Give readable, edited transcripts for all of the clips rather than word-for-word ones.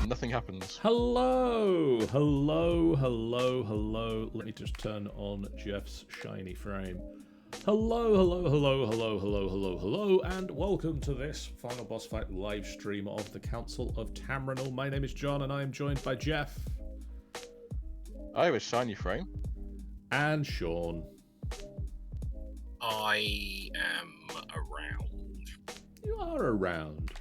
Nothing happens. Hello. Let me just turn on Geoff's shiny frame. Hello, and welcome to this Final Boss Fight live stream of the Council of Tamrinor. My name is John, and I am joined by Geoff. I have a shiny frame. And Sean. I am around. You are around.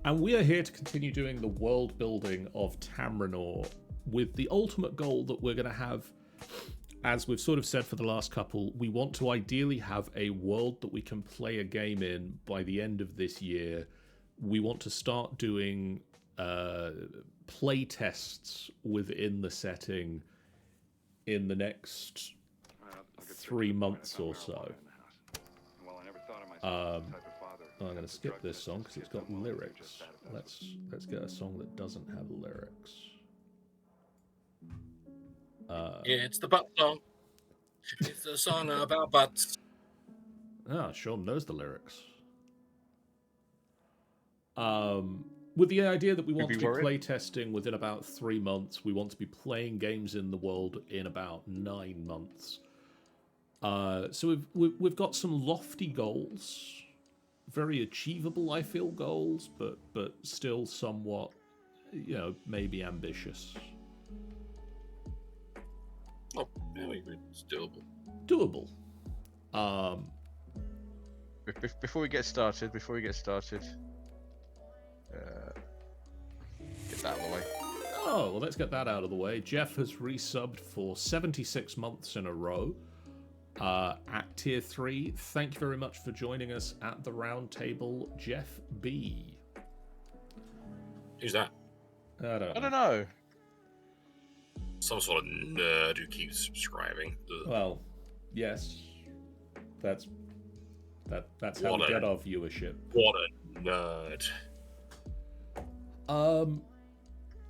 And we are here to continue doing the world building of Tamrinor with the ultimate goal that we're going to have, as we've sort of said for the last couple, we want to ideally have a world that we can play a game in by the end of this year. We want to start doing play tests within the setting in the next 3 months or so. I'm going to skip this song because it's got lyrics. Let's get a song that doesn't have lyrics. It's the butt song. It's a song about butts. Sean knows the lyrics. With the idea that we want to be play testing within about 3 months, we want to be playing games in the world in about 9 months. So we've got some lofty goals, very achievable, I feel, goals, but still somewhat, maybe ambitious. Oh, it's doable. Doable. Before we get started, get that out of the way. Oh, well, let's get that out of the way. Geoff has resubbed for 76 months in a row at Tier 3. Thank you very much for joining us at the round table, Geoff B. Who's that? I don't know. Some sort of nerd who keeps subscribing. Ugh. Well, yes. That's how we get our viewership. What a nerd.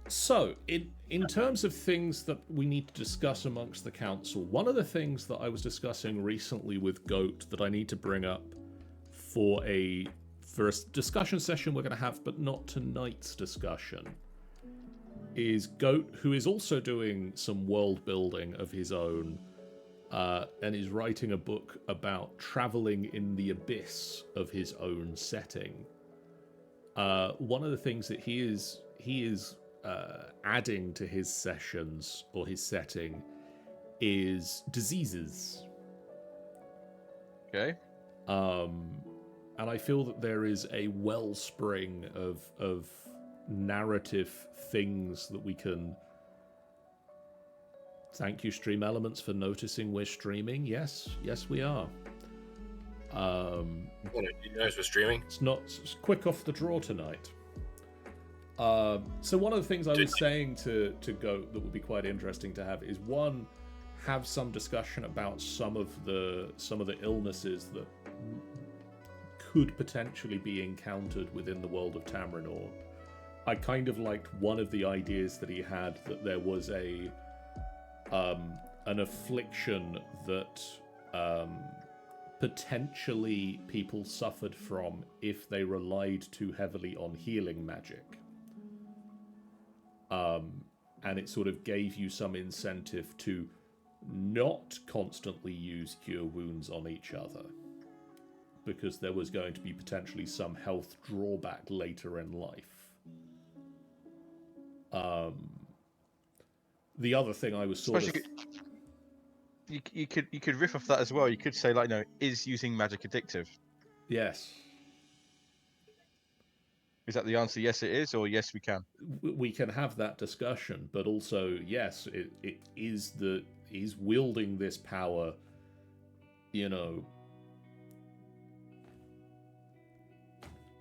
So, in terms of things that we need to discuss amongst the council, one of the things that I was discussing recently with Goat that I need to bring up for a discussion session we're going to have, but not tonight's discussion, is Goat, who is also doing some world building of his own, and is writing a book about traveling in the abyss of his own setting. One of the things that he is adding to his sessions or his setting is diseases. Okay. And I feel that there is a wellspring of narrative things that we can. Thank you, Stream Elements, for noticing we're streaming. Yes, we are. You guys were streaming? It's quick off the draw tonight. So one of the things I was saying to Goat that would be quite interesting to have is, one, have some discussion about some of the illnesses that could potentially be encountered within the world of Tamrinor. I kind of liked one of the ideas that he had, that there was an affliction that potentially people suffered from if they relied too heavily on healing magic. And it sort of gave you some incentive to not constantly use cure wounds on each other, because there was going to be potentially some health drawback later in life. The other thing I was sort of... You could riff off that as well. You could say, is using magic addictive? Yes. Is that the answer? Yes, it is, or yes, we can? We can have that discussion, but also, yes, it is wielding this power,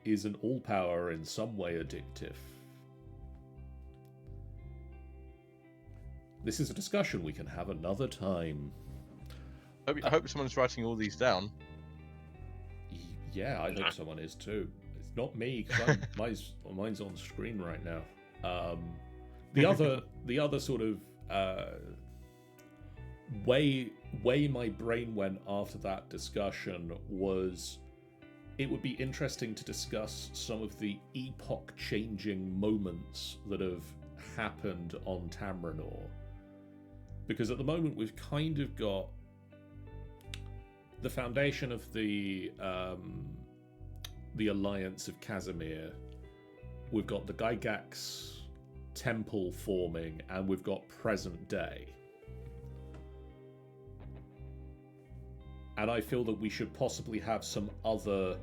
is an all power in some way addictive? This is a discussion we can have another time. I hope someone's writing all these down. Yeah, I hope someone is too. It's not me, because mine's on screen right now. The other sort of way my brain went after that discussion was it would be interesting to discuss some of the epoch-changing moments that have happened on Tamrinor. Because at the moment we've kind of got the foundation of the Alliance of Casimir. We've got the Gygax temple forming, and we've got present day. And I feel that we should possibly have some other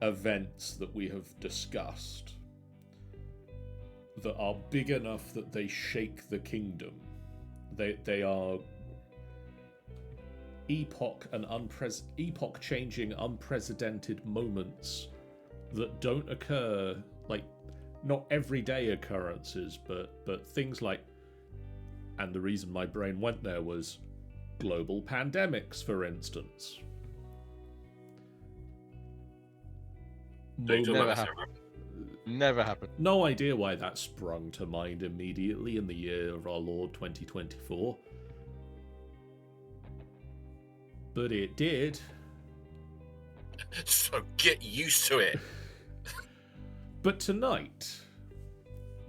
events that we have discussed that are big enough that they shake the kingdom. They are epoch-changing, unprecedented moments that don't occur, like, not everyday occurrences, but things like, and the reason my brain went there was global pandemics, for instance. Never happened. No idea why that sprung to mind immediately in the year of our Lord 2024. But it did. So get used to it. But tonight,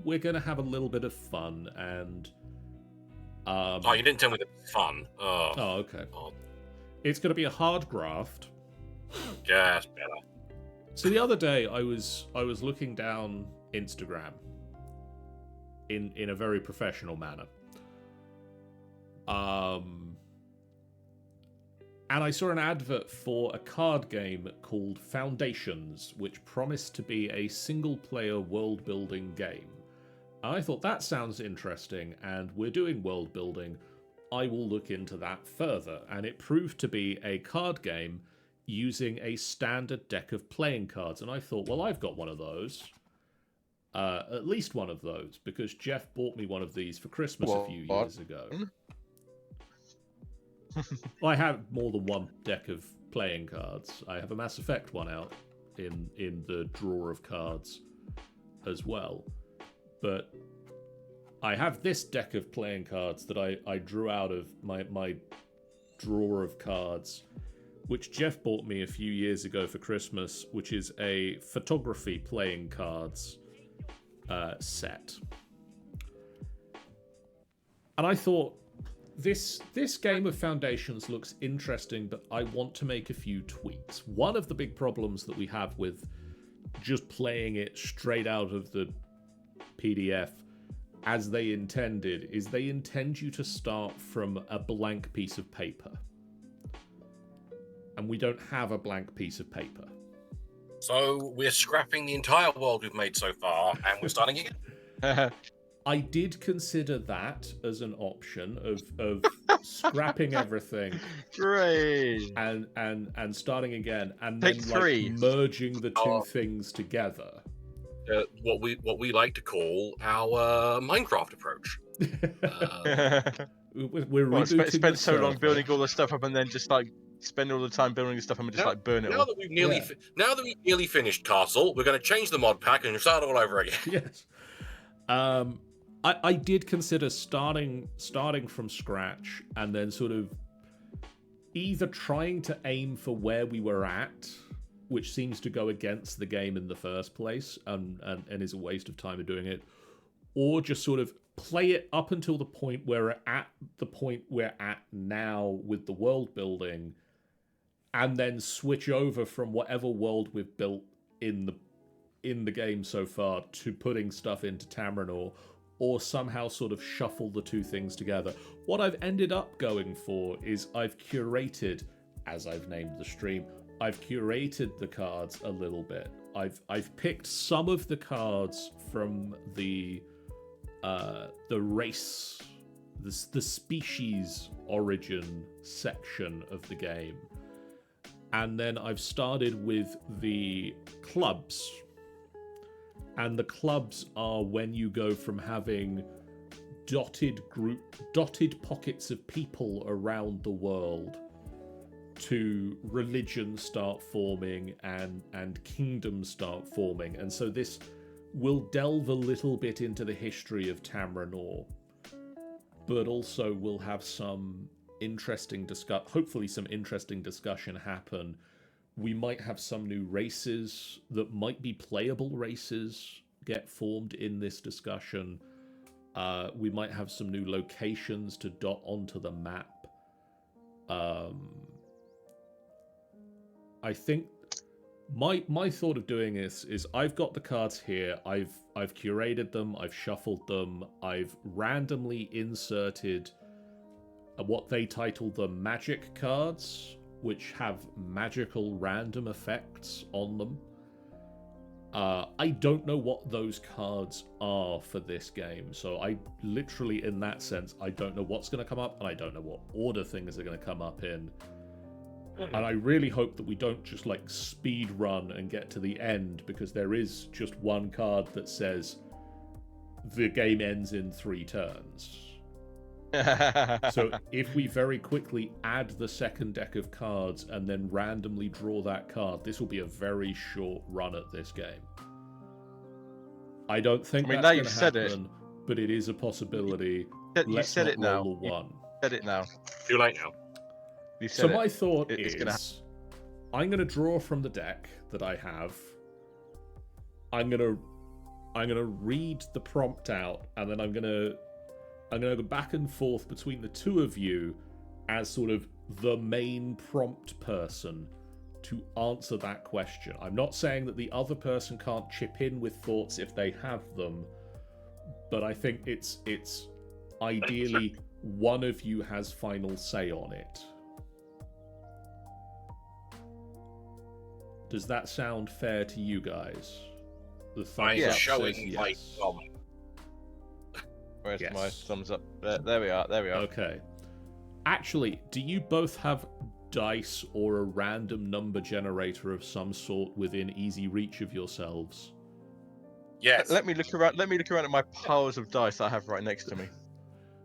we're going to have a little bit of fun and... oh, you didn't tell me the fun. Oh, okay. God. It's going to be a hard graft. Yeah, that's better. So the other day, I was looking down Instagram in a very professional manner. And I saw an advert for a card game called Foundations, which promised to be a single-player world-building game. I thought that sounds interesting, and we're doing world-building. I will look into that further. And it proved to be a card game using a standard deck of playing cards. And I thought, well, I've got one of those. At least one of those, because Geoff bought me one of these for Christmas a few years ago. I have more than one deck of playing cards. I have a Mass Effect one out in the drawer of cards as well. But I have this deck of playing cards that I drew out of my drawer of cards, which Geoff bought me a few years ago for Christmas, which is a photography playing cards set. And I thought, this game of Foundations looks interesting, but I want to make a few tweaks. One of the big problems that we have with just playing it straight out of the PDF as they intended is they intend you to start from a blank piece of paper. And we don't have a blank piece of paper. So we're scrapping the entire world we've made so far, and we're starting again. I did consider that as an option of scrapping everything, Great, and starting again, and Take then three. like merging the two things together. What we like to call our Minecraft approach. We're rebooting spend the so long server. building all the stuff up, and then just like spend all the time building the stuff, and just like burn it Now all. that we've nearly finished Castle, we're going to change the mod pack and start all over again. Yes. I did consider starting from scratch and then sort of either trying to aim for where we were at, which seems to go against the game in the first place and is a waste of time of doing it, or just sort of play it up until the point where we're at now with the world building, and then switch over from whatever world we've built in the game so far to putting stuff into Tamrinor, or somehow sort of shuffle the two things together. What I've ended up going for is I've curated, as I've named the stream, I've curated the cards a little bit. I've picked some of the cards from the race, the species origin section of the game. And then I've started with the clubs. And the clubs are when you go from having dotted pockets of people around the world to religions start forming and kingdoms start forming. And so this will delve a little bit into the history of Tamrinor, but also will have some interesting hopefully some interesting discussion happen We might have some new races that might be playable races get formed in this discussion. We might have some new locations to dot onto the map. I think my thought of doing this is I've got the cards here. I've curated them. I've shuffled them. I've randomly inserted what they title the magic cards, which have magical random effects on them. I don't know what those cards are for this game, so I literally, in that sense, I don't know what's going to come up, and I don't know what order things are going to come up in. And I really hope that we don't just like speed run and get to the end, because there is just one card that says the game ends in 3 turns. So if we very quickly add the second deck of cards and then randomly draw that card, this will be a very short run at this game. I don't think that's going to happen, but it is a possibility. You said it now. Roll a 1. You said it now. Too late now. You said So it. my thought is, I'm going to draw from the deck that I have. I'm going to read the prompt out, and then I'm going to go back and forth between the two of you as sort of the main prompt person to answer that question. I'm not saying that the other person can't chip in with thoughts if they have them, but I think it's ideally one of you has final say on it. Does that sound fair to you guys? The thumbs up showing says my yes. thumb. Where's Yes. my thumbs up? There we are. There we are. Okay. Actually, do you both have dice or a random number generator of some sort within easy reach of yourselves? Yes. Let me look around. Let me look around at my piles of dice I have right next to me.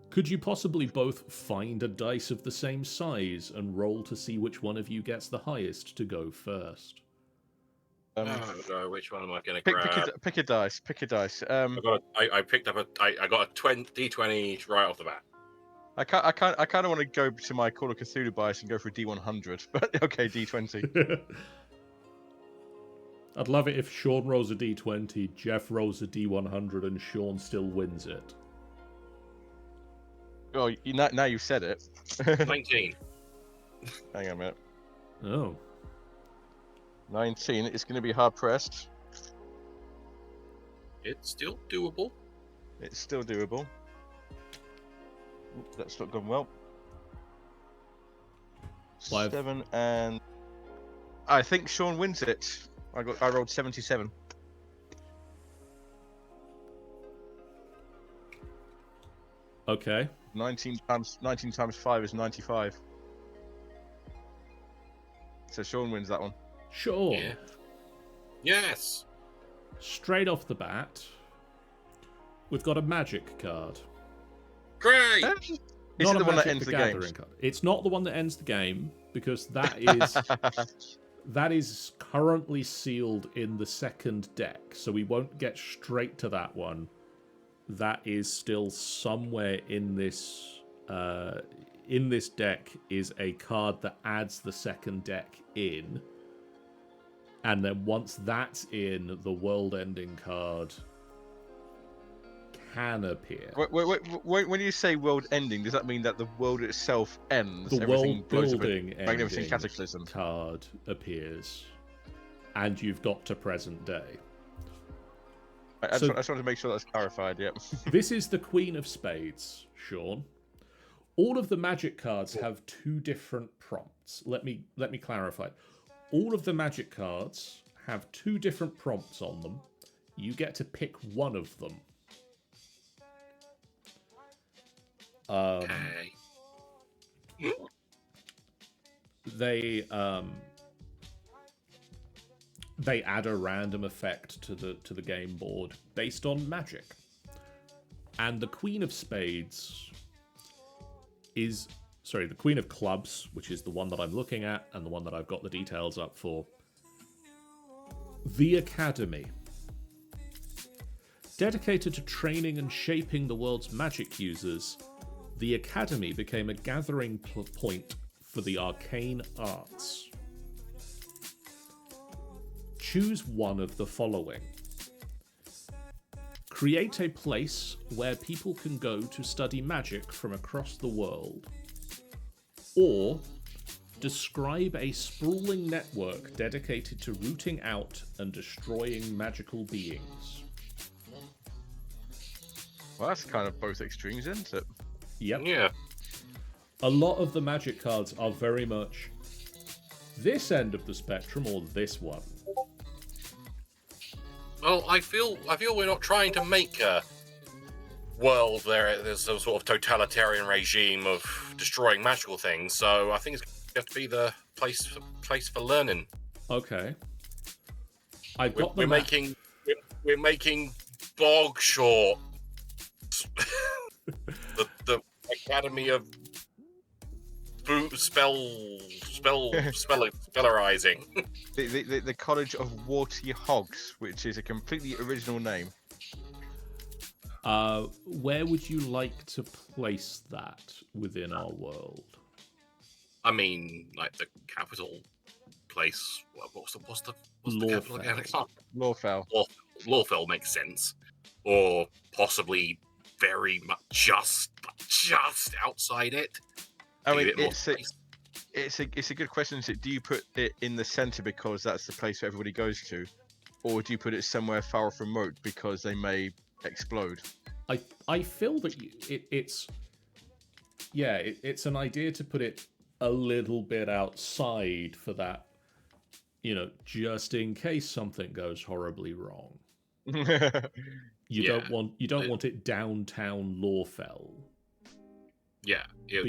Could you possibly both find a dice of the same size and roll to see which one of you gets the highest to go first? Oh, no, which one am I going to grab? Pick a dice. Pick a dice. I picked up I got a D20 right off the bat. I kind of want to go to my Call of Cthulhu bias and go for a D100, but okay, D20. I'd love it if Sean rolls a D20, Geoff rolls a D100, and Sean still wins it. Oh, now you've said it. 19. Hang on a minute. Oh. 19. It's going to be hard pressed. It's still doable. It's still doable. Oops, that's not gone well. 7 and I think Sean wins it. I rolled 77. Okay. 19 times 5 is 95. So Sean wins that one. Sure. Yeah. Yes. Straight off the bat, we've got a magic card. Great. Is Not it the a one that Magic ends the the game? Gathering card. It's not the one that ends the game, because that is currently sealed in the second deck, so we won't get straight to that one. That is still somewhere in this deck is a card that adds the second deck in, and then once that's in, the world-ending card can appear. Wait, when you say world ending, does that mean that the world itself ends? The everything world blows up building a magnificent ending cataclysm card appears, and you've got to present day. I just wanted to make sure that's clarified. Yep. This is the Queen of Spades, Sean. All of the magic cards have 2 different prompts. Let me clarify. All of the magic cards have 2 different prompts on them. You get to pick one of them. Okay. They add a random effect to the game board based on magic. And the Queen of Spades is... Sorry, the Queen of Clubs, which is the one that I'm looking at and the one that I've got the details up for. The Academy. Dedicated to training and shaping the world's magic users, the Academy became a gathering point for the arcane arts. choose one of the following. Create a place where people can go to study magic from across the world. Or describe a sprawling network dedicated to rooting out and destroying magical beings. Well, that's kind of both extremes, isn't it? Yep. Yeah. A lot of the magic cards are very much this end of the spectrum or this one. Well, I feel we're not trying to make a world there's some sort of totalitarian regime of destroying magical things. So I think it's going to have to be the place for learning. Okay. We're making bog short. the Academy of Spellerizing. The College of Warty Hogs, which is a completely original name. Where would you like to place that within our world? I mean, like the capital place. What's the capital again? It's not Lawfell. Lawfell makes sense, or possibly very much just outside it. I mean, it's a good question. Do you put it in the center because that's the place where everybody goes to, or do you put it somewhere far off remote because they may explode? I feel that it's an idea to put it a little bit outside for that, just in case something goes horribly wrong. You don't want it downtown Lawfell. Yeah,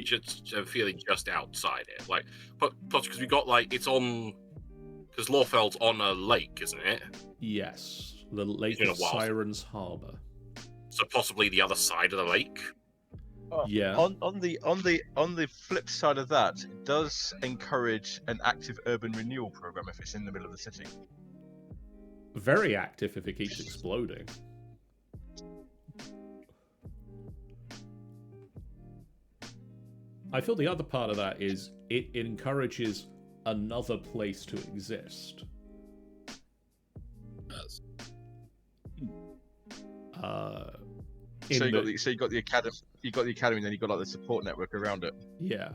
just feeling just outside it, like, plus because we got because Lawfell's on a lake, isn't it? Yes, the Lake of Sirens Harbor. So possibly the other side of the lake. Yeah. On the flip side of that, it does encourage an active urban renewal program if it's in the middle of the city. Very active if it keeps exploding. I feel the other part of that is it encourages another place to exist. Yes. So you got the academy, and then you got like the support network around it. Yeah.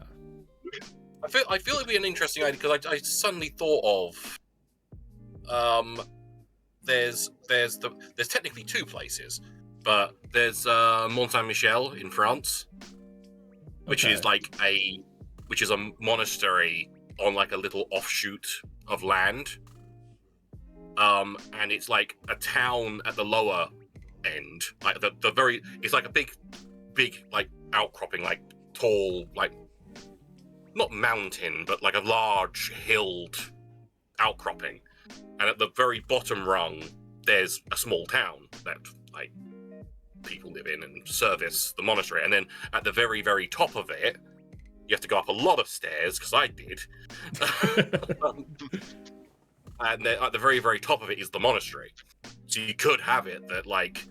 I feel it'd be an interesting idea because I suddenly thought of there's technically two places, but there's Mont Saint Michel in France, which is which is a monastery on like a little offshoot of land, and it's like a town at the lower end, like it's like a big like outcropping, like tall, like not mountain, but like a large hilled outcropping, and at the very bottom rung there's a small town that like people live in and service the monastery, and then at the very, very top of it you have to go up a lot of stairs, because I did. And then at the very, very top of it is the monastery. So you could have it that like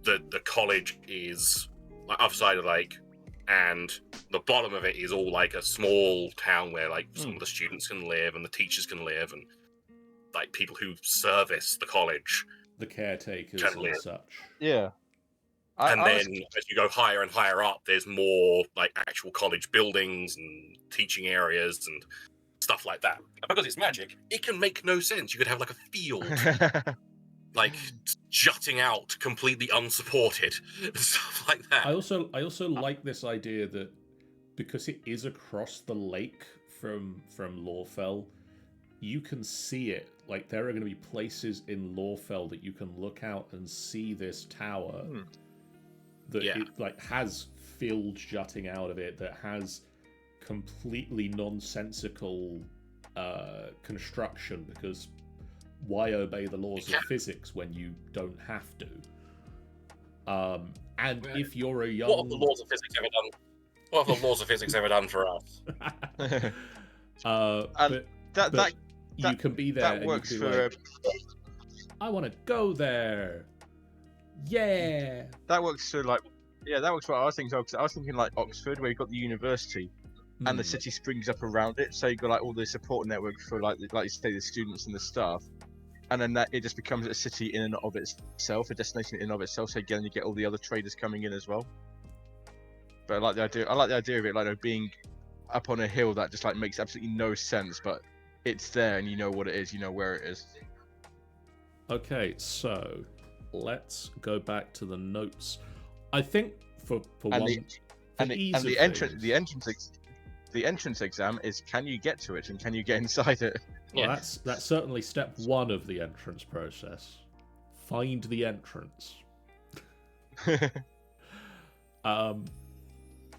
the college is like other side of the lake, and the bottom of it is all like a small town where like some of the students can live and the teachers can live, and like people who service the college, the caretakers and such. Yeah. And then as you go higher and higher up, there's more like actual college buildings and teaching areas and stuff like that. And because it's magic, it can make no sense. You could have like a field like jutting out, completely unsupported, stuff like that. I also like this idea that because it is across the lake from Lawfell, you can see it. Like there are going to be places in Lawfell that you can look out and see this tower that it like has fields jutting out of it, that has completely nonsensical construction, because why obey the laws of physics when you don't have to? And if you're a young... What have the laws of physics ever done? What have the laws of physics ever done for us? But you can be there. That works for... Like, I want to go there. Yeah. That works for like... Yeah, that works for what I was thinking. I was thinking like Oxford, where you've got the university and the city springs up around it. So you've got like all the support network for like you say, the students and the staff. and then that it just becomes a city in and of itself, a destination in and of itself. So again, you get all the other traders coming in as well. But I like the idea. I like the idea of it, like being up on a hill that just like makes absolutely no sense, but it's there, and you know what it is. You know where it is. Okay, so let's go back to the notes. I think for And one, the entrance exam is, can you get to it and can you get inside it? Well, that's certainly step one of the entrance process. Find the entrance.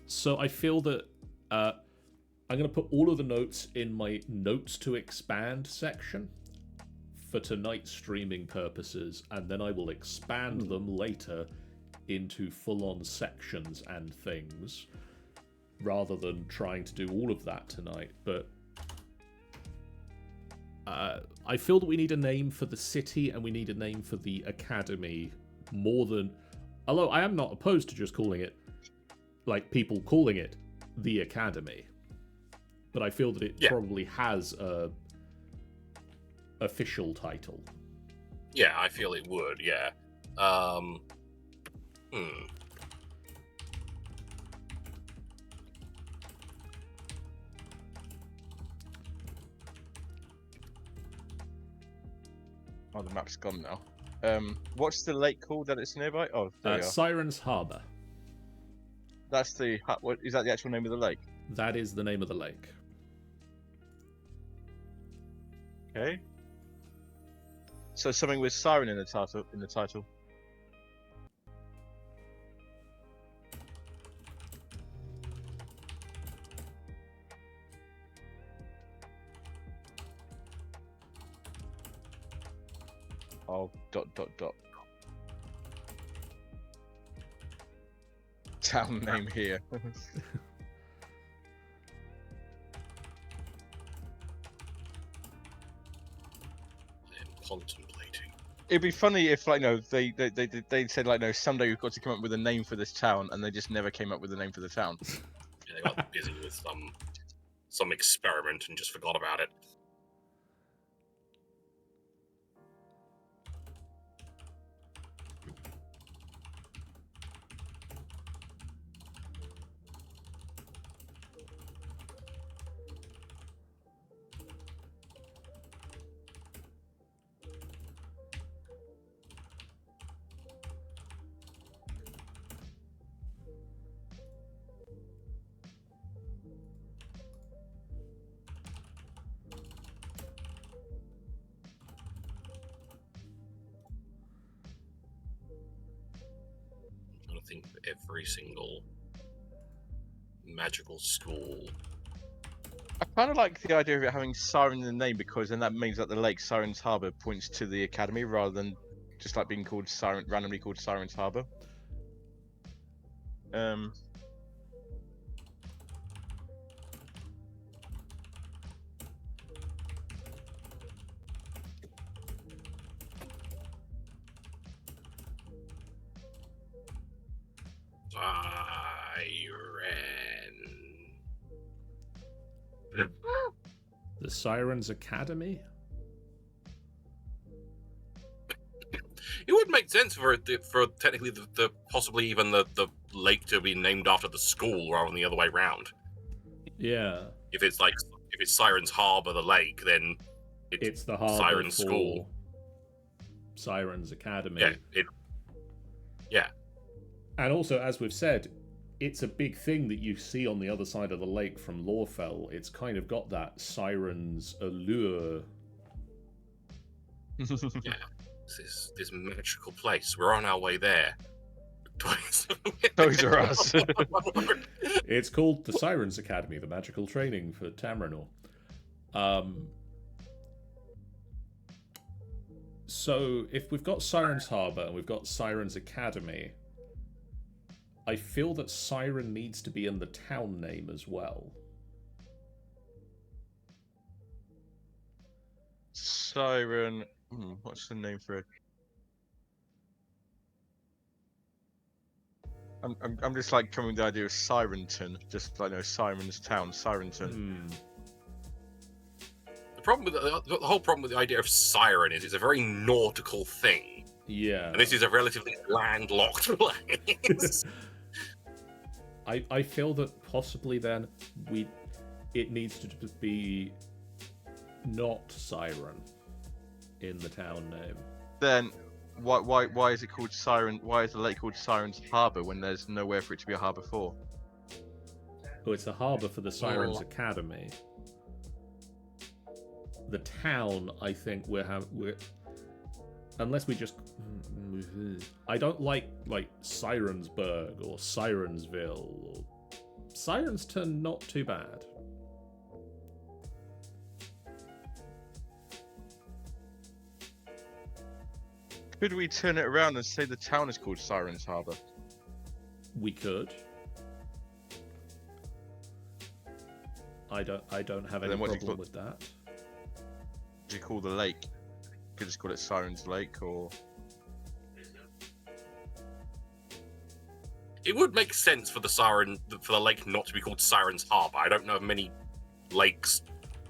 So I feel that I'm going to put all of the notes in my notes to expand section for tonight's streaming purposes, and then I will expand them later into full-on sections and things, rather than trying to do all of that tonight. But I feel that we need a name for the city and we need a name for the academy more than... Although I am not opposed to just calling it, like people calling it, the academy. But I feel that it probably has a official title. Yeah, I feel it would, yeah. Oh, the map's gone now. What's the lake called that it's nearby? Oh, there you are. Siren's Harbour. That's the... What, is that the actual name of the lake? That is the name of the lake. Okay. So something with siren in the title. Oh, ... Town name here. I am contemplating. It'd be funny if, like, no, they said, like, no, someday we've got to come up with a name for this town, and they just never came up with a name for the town. Yeah, they got busy with some experiment and just forgot about it. I think for every single magical school. I kind of like the idea of it having siren in the name, because then that means that the lake Siren's Harbour points to the academy rather than just like being called Siren, randomly called Siren's Harbour. The Sirens Academy? It would make sense for technically the possibly even the lake to be named after the school rather than the other way around. Yeah. If it's Siren's Harbour, the lake, then it's the harbour Siren's for School. Sirens Academy. Yeah. And also, as we've said, it's a big thing that you see on the other side of the lake from Lorefell. It's kind of got that Siren's allure. Yeah. This magical place. We're on our way there. Those are us. It's called the Sirens Academy, the magical training for Tamrinor. So if we've got Sirens Harbour and we've got Sirens Academy, I feel that Siren needs to be in the town name as well. Siren... what's the name for it? I'm just like coming with the idea of Sirenton, just like, no, Siren's town, Sirenton. the whole problem with the idea of siren is it's a very nautical thing, Yeah. and this is a relatively landlocked place. I feel that possibly then it needs to be not siren in the town name. Then why is it called Siren? Why is the lake called Siren's Harbour when there's nowhere for it to be a harbour for? Oh, it's a harbour for the Sirens Academy. The town, I think we're unless we just, I don't like Sirensburg or Sirensville. Or... Sirenston, not too bad. Could we turn it around and say the town is called Siren's Harbour? We could. I don't have any problem with that. What do you call the lake? You could just call it Siren's Lake, or... It would make sense for the lake not to be called Siren's Harbour. I don't know of many lakes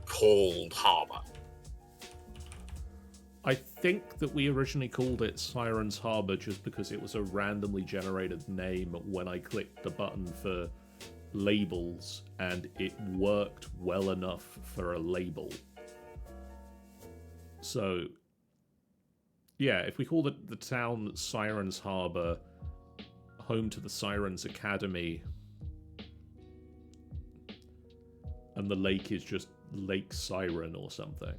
called Harbour. I think that we originally called it Siren's Harbour just because it was a randomly generated name when I clicked the button for labels, and it worked well enough for a label. So, yeah, if we call the town Siren's Harbour, home to the Sirens Academy, and the lake is just Lake Siren or something.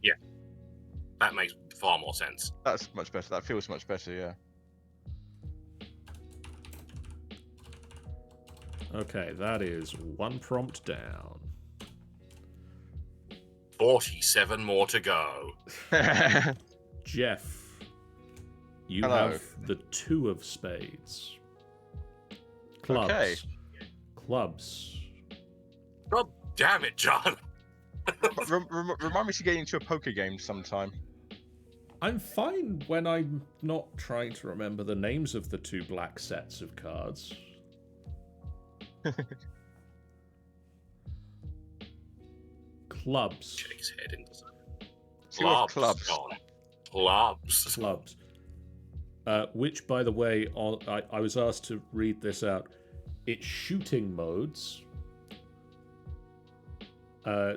Yeah. That makes far more sense. That's much better. That feels much better, yeah. Okay, that is one prompt down. 47 more to go. Geoff, you Hello. have the 2 of spades. Clubs. Okay. Clubs. God damn it, John. Remind me to get into a poker game sometime. I'm fine when I'm not trying to remember the names of the 2 black sets of cards. Clubs. Shakes head into Two of clubs. John. Clubs. Clubs. Which, by the way, I was asked to read this out. It's shooting modes.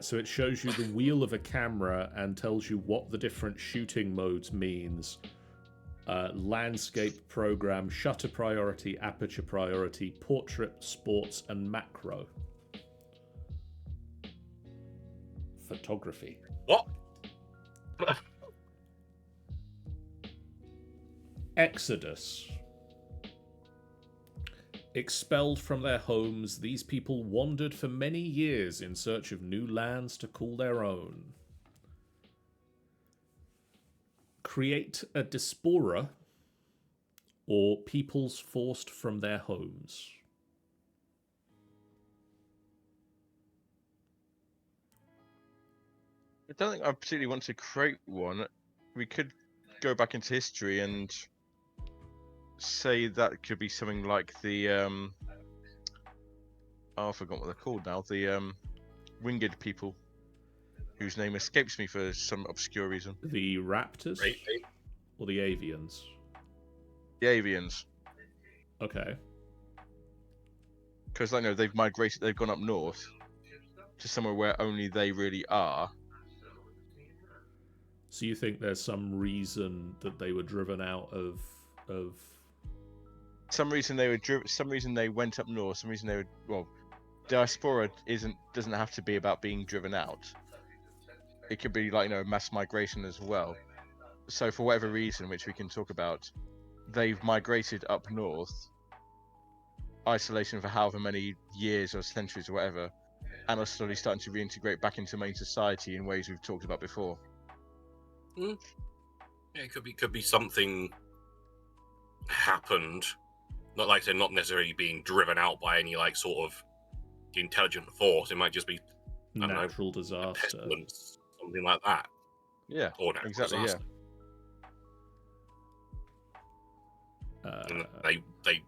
So it shows you the wheel of a camera and tells you what the different shooting modes means. Landscape, program, shutter priority, aperture priority, portrait, sports, and macro. Photography. What? Exodus. Expelled from their homes, these people wandered for many years in search of new lands to call their own. Create a diaspora, or peoples forced from their homes. I don't think I particularly want to create one. We could go back into history and say that could be something like the oh, I forgot what they're called now. The winged people, whose name escapes me for some obscure reason. The raptors? Or the avians? The avians. Okay. Because I know they've migrated, they've gone up north to somewhere where only they really are. So you think there's some reason that they were driven out of Some reason they were some reason they went up north. Some reason they were diaspora doesn't have to be about being driven out. It could be like mass migration as well. So for whatever reason, which we can talk about, they've migrated up north, isolation for however many years or centuries or whatever, and are slowly starting to reintegrate back into main society in ways we've talked about before. Yeah, it could be something happened. Not like they're not necessarily being driven out by any like sort of intelligent force. It might just be natural disaster, pestilence, something like that. Yeah, or natural exactly. disaster. And they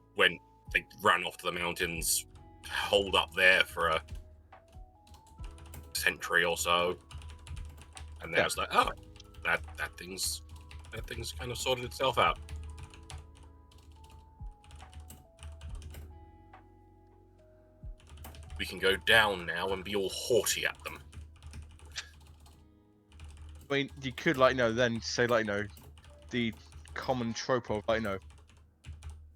ran off to the mountains, holed up there for a century or so, And then it's like, oh, that thing's kind of sorted itself out. We can go down now and be all haughty at them. I mean, you could then say the common trope of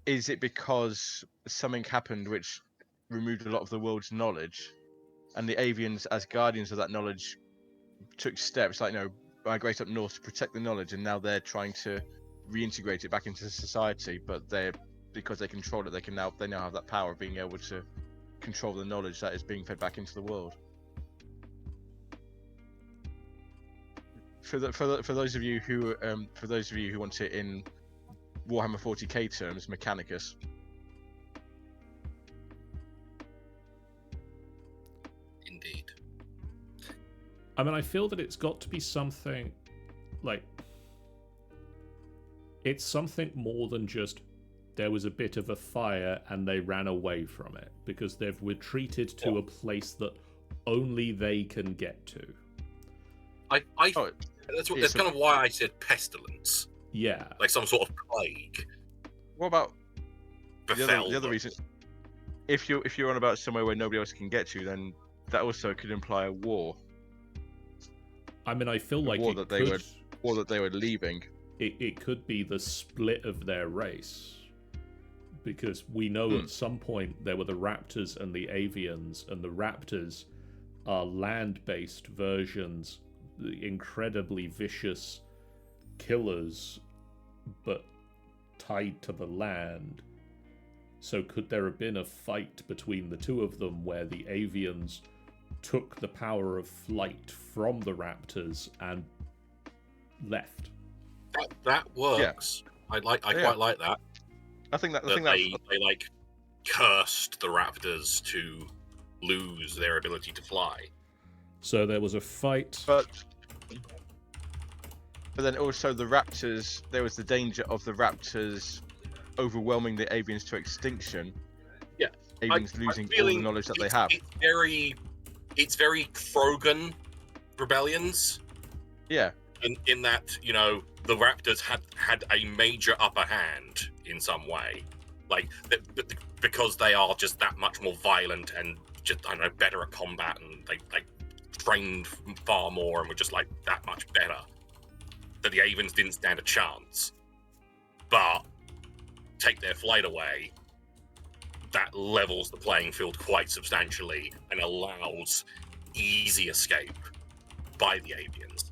is it because something happened which removed a lot of the world's knowledge, and the Avians, as guardians of that knowledge, took steps migrate up north to protect the knowledge, and now they're trying to reintegrate it back into society. But because they control it, they now have that power of being able to control the knowledge that is being fed back into the world. For those of you who want it in Warhammer 40k terms, Mechanicus. Indeed. I mean, I feel that it's got to be something it's something more than just there was a bit of a fire and they ran away from it, because they've retreated to a place that only they can get to. That's kind of why I said pestilence. Yeah. Like some sort of plague. What about Befell the other reason? If you're on about somewhere where nobody else can get to, then that also could imply a war. I mean, I feel like war that they were leaving. It could be the split of their race, because we know at some point there were the Raptors and the Avians, and the Raptors are land-based versions, incredibly vicious killers, but tied to the land. So could there have been a fight between the two of them where the Avians took the power of flight from the Raptors and left? That works. Yeah. I quite like that. I think they like cursed the Raptors to lose their ability to fly. So there was a fight, but then also the Raptors. There was the danger of the Raptors overwhelming the Avians to extinction. Yeah, Avians losing all the knowledge that they have. It's very Krogan rebellions. Yeah. In that, the Raptors had a major upper hand in some way, because they are just that much more violent and just better at combat, and they trained far more and were just that much better. That the Avens didn't stand a chance, but take their flight away, that levels the playing field quite substantially and allows easy escape by the Avians.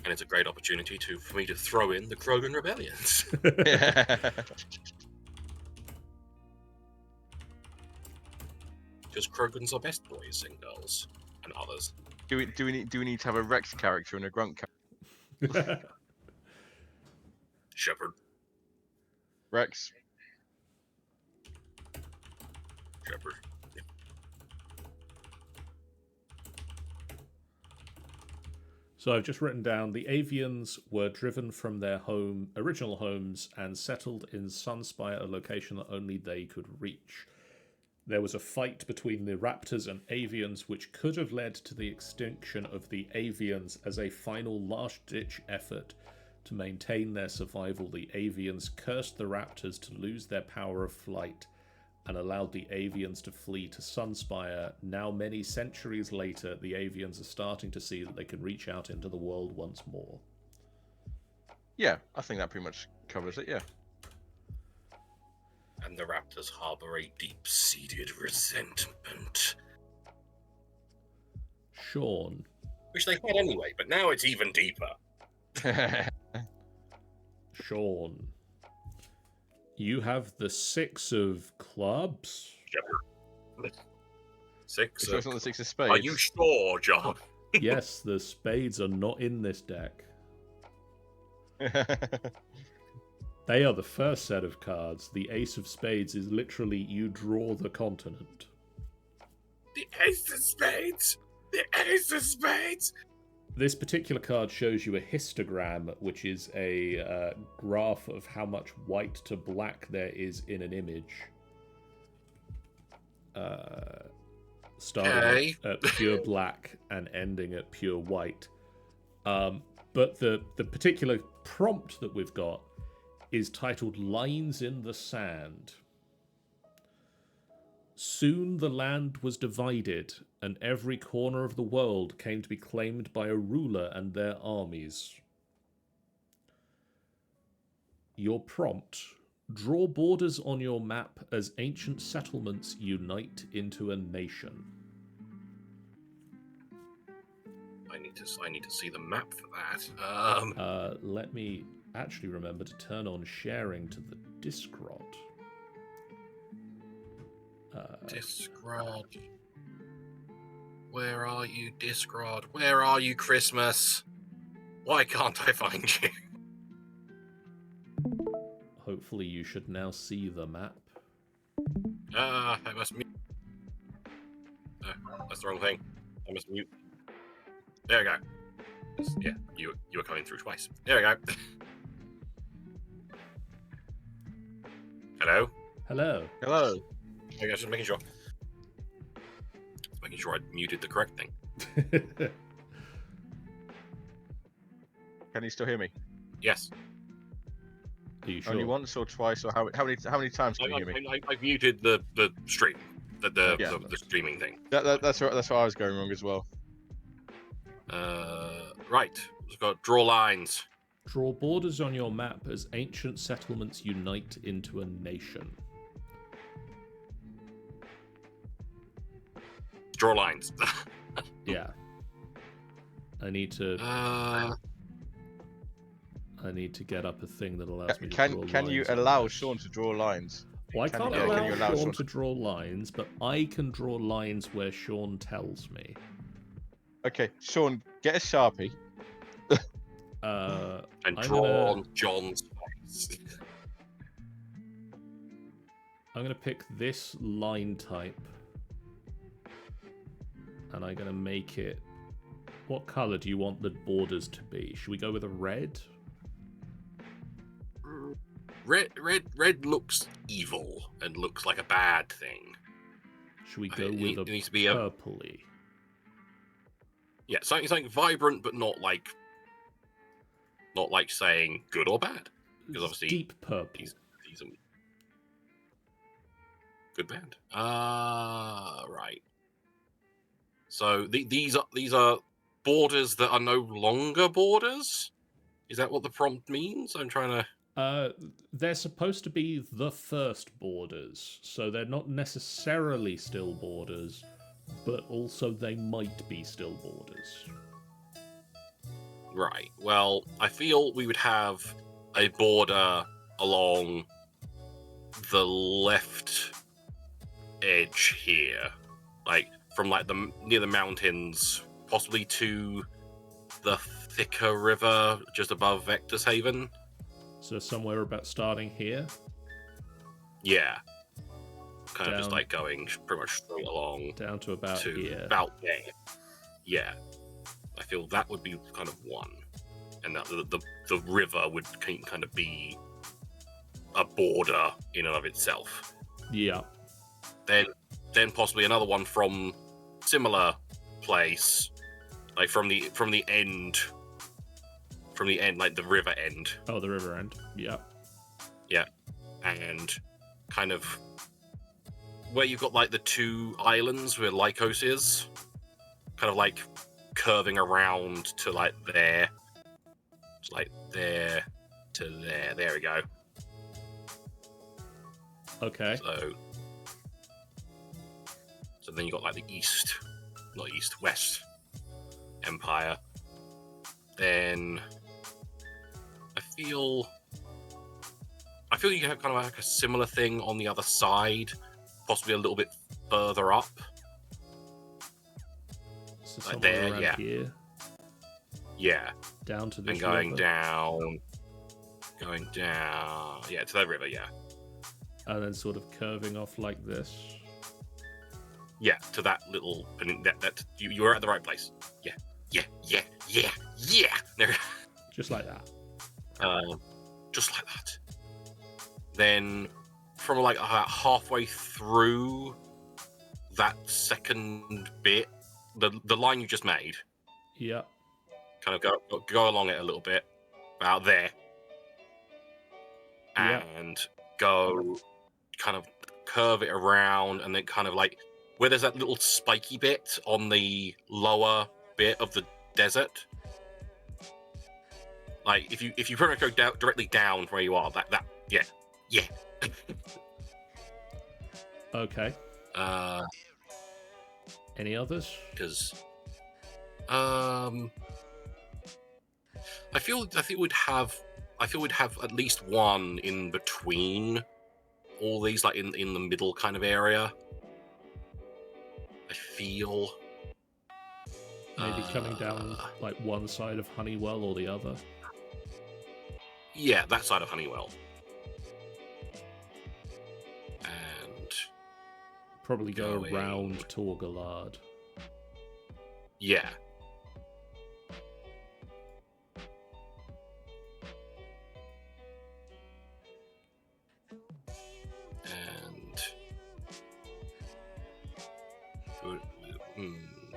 And it's a great opportunity for me to throw in the Krogan rebellions. Because Krogans are best boys and girls, and others. Do we need to have a Rex character and a Grunt character? Shepherd. Rex. Shepherd. Yeah. So I've just written down, the Avians were driven from their original homes and settled in Sunspire, a location that only they could reach. There was a fight between the Raptors and Avians, which could have led to the extinction of the Avians. As a final last-ditch effort to maintain their survival, the Avians cursed the Raptors to lose their power of flight and allowed the Avians to flee to Sunspire. Now, many centuries later, the Avians are starting to see that they can reach out into the world once more. Yeah, I think that pretty much covers it, yeah. And the Raptors harbour a deep-seated resentment. Sean. Which they had anyway, but now it's even deeper. Sean. You have the 6 of clubs? Yep. 6 of... It's not the 6 of spades. Are you sure, John? Yes, the spades are not in this deck. They are the first set of cards. The Ace of Spades is literally you draw the continent. The Ace of Spades! The Ace of Spades! This particular card shows you a histogram, which is a graph of how much white to black there is in an image. starting at pure black and ending at pure white. But the particular prompt that we've got is titled Lines in the Sand. Soon the land was divided, and every corner of the world came to be claimed by a ruler and their armies. Your prompt: draw borders on your map as ancient settlements unite into a nation. I need to see the map for that. Let me actually remember to turn on sharing to the Discrod. Discrod. Where are you, Discrod? Where are you, Christmas? Why can't I find you? Hopefully you should now see the map. I must mute. That's the wrong thing. I must mute. There we go. Yeah, you were coming through twice. There we go. Hello? Hello. Hello. Okay, just making sure. Making sure I muted the correct thing. Can you still hear me? Yes. Are you sure? Only once or twice, or how many times can you hear me? I've muted the stream, the streaming thing. That's where I was going wrong as well. Right. We've got draw lines. Draw borders on your map as ancient settlements unite into a nation. Draw lines. Yeah. I need to get up a thing that allows me to draw lines. Can you allow Sean to draw lines? Well, I can't allow Sean to draw lines, but I can draw lines where Sean tells me. Okay, Sean, get a Sharpie. And draw on John's face. I'm going to pick this line type. And I'm going to make it... What colour do you want the borders to be? Should we go with a red? Red looks evil and looks like a bad thing. Should we go with a needs to be purpley? Yeah, something vibrant, but not like saying good or bad. Because obviously deep purple. He's a good band. Right. So these are borders that are no longer borders. Is that what the prompt means? I'm trying to. They're supposed to be the first borders, so they're not necessarily still borders, but also they might be still borders. Right. Well, I feel we would have a border along the left edge here, like from near the mountains, possibly to the thicker river just above Vector's Haven. So somewhere about starting here? Yeah. Kind of just like going pretty much straight along. Down to about here. About there. Yeah. I feel that would be kind of one. And that the river would kind of be a border in and of itself. Yeah. Then possibly another one from similar place, like from the end, like the river end. Oh, the river end. Yeah. Yeah, and kind of where you've got like the two islands where Lycos is, kind of like curving around to like there, it's like there to there. There we go. Okay. So then you got like the west empire. Then I feel you have kind of like a similar thing on the other side, possibly a little bit further up. So like there, around yeah. Here. Yeah. Down to this and going river. Going down, yeah, to that river, yeah. And then sort of curving off like this. Yeah, to that little, that you were at the right place. Yeah. There. Just like that. Just like that. Then, from like halfway through that second bit, the line you just made, Yeah. kind of go along it a little bit, about there, Yeah. and go kind of curve it around, and then kind of like where there's that little spiky bit on the lower bit of the desert. Like if you pretty much go directly down from where you are, that yeah. Okay. Any others? Because I think we'd have at least one in between all these, like in the middle kind of area. I feel Maybe coming down like one side of Honeywell or the other. Yeah, that side of Honeywell. And probably go around Torgalard. Yeah.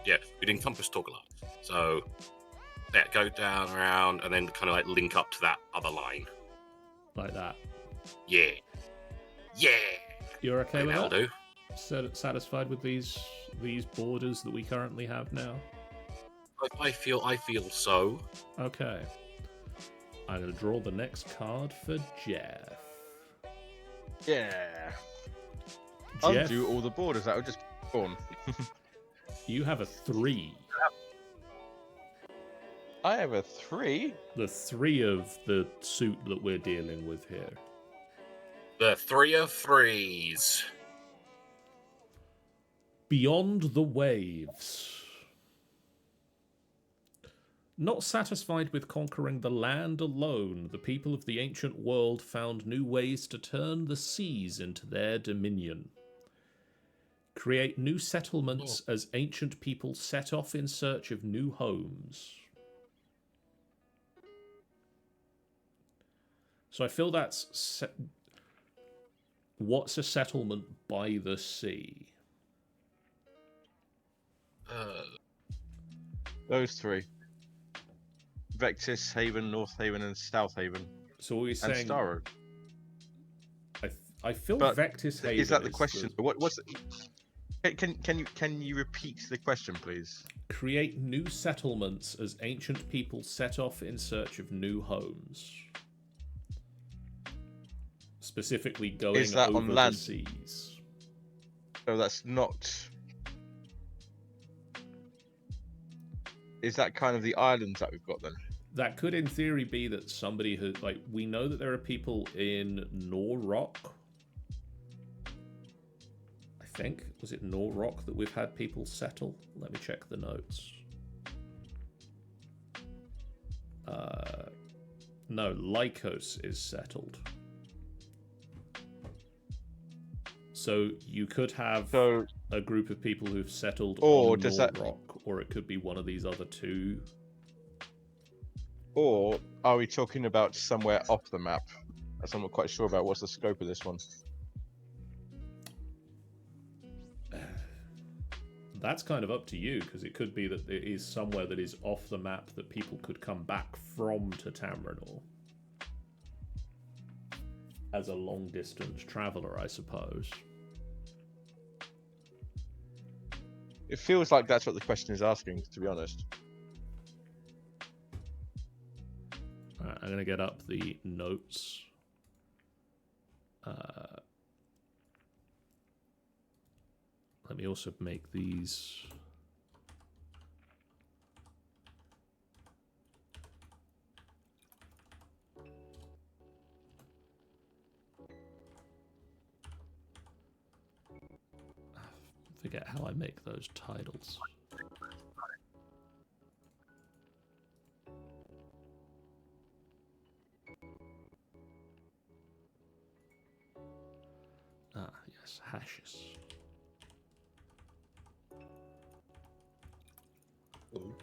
Yeah, we'd encompass Torgalard. So, yeah, go down, around, and then kind of like link up to that other line. Like that. Yeah. Yeah. You're okay with that'll that? do. Satisfied with these borders that we currently have now? I feel so. Okay. I'm going to draw the next card for Geoff. Yeah. Geoff, Undo all the borders that were just drawn. You have a 3. I have a 3. The 3 of the suit that we're dealing with here. The 3 of 3s. Beyond the waves. Not satisfied with conquering the land alone, the people of the ancient world found new ways to turn the seas into their dominion. Create new settlements as ancient people set off in search of new homes. So I feel that's... What's a settlement by the sea? Those 3. Vectis, Haven, North Haven, and South Haven. So what are you saying? And Starro. I feel But Vectis Haven is that the question? What's can you repeat the question, please? Create new settlements as ancient people set off in search of new homes. Specifically going Is that over on land? the seas. So that's not... Is that kind of the islands that we've got then? That could in theory be that somebody has... Like, we know that there are people in Norrock. I think. Was it Norrock that we've had people settle? Let me check the notes. No, Lycos is settled. So you could have a group of people who've settled on Norrock, or it could be one of these other 2. Or are we talking about somewhere off the map? That's I'm not quite sure about. What's the scope of this one? That's kind of up to you, because it could be that there is somewhere that is off the map that people could come back from to Tamrinor. As a long-distance traveller, I suppose. It feels like that's what the question is asking, to be honest. Alright, I'm going to get up the notes. Let me also make these... Forget how I make those titles. Ah, yes, hashes. Ooh.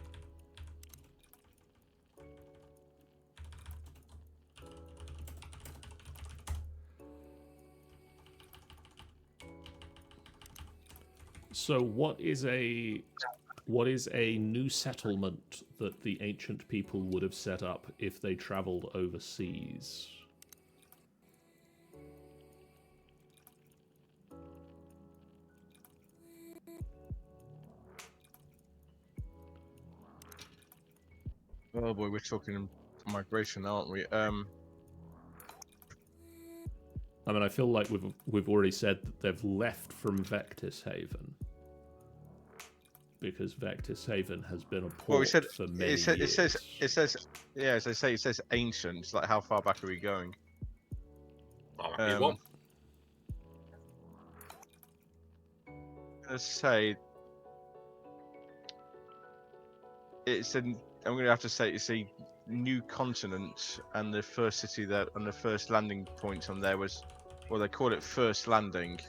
So what is a new settlement that the ancient people would have set up if they travelled overseas? Oh boy, we're talking migration, aren't we? I mean, I feel like we've already said that they've left from Vectis Haven because Vectis Haven has been a port Well, we said for many years. it says, yeah, as I say, it says ancient. It's like, how far back are we going? What? Let's say it's an. I'm going to have to say it's a new continent, and the first city that and the first landing point on there was, well, they call it First Landing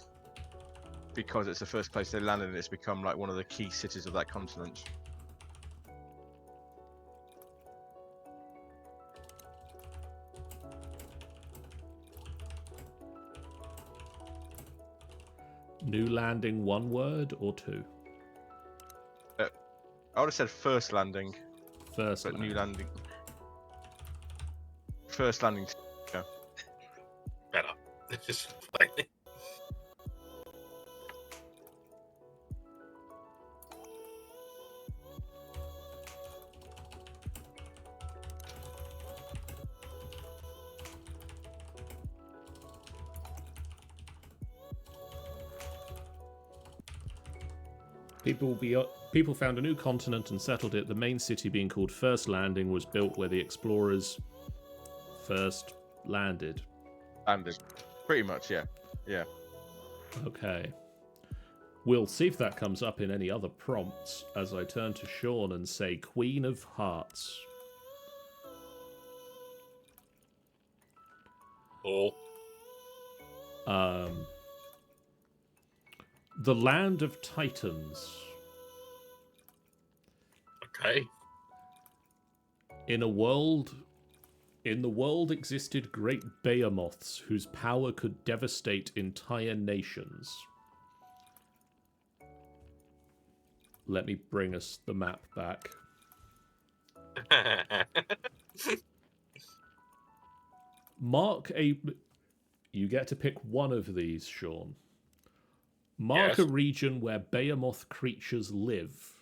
because it's the first place they landed, and it's become like one of the key cities of that continent. New landing, one word or two? I would have said First Landing, First but landing. new landing. First Landing. Yeah. Better. Just like, People found a new continent and settled it. The main city, being called First Landing, was built where the explorers first landed. Landed. Pretty much, yeah. Yeah. Okay. We'll see if that comes up in any other prompts as I turn to Sean and say Queen of Hearts. or The Land of Titans. okay. In the world existed great behemoths whose power could devastate entire nations. Let me bring us the map back. You get to pick one of these, Sean. Mark Yes. a region where behemoth creatures live.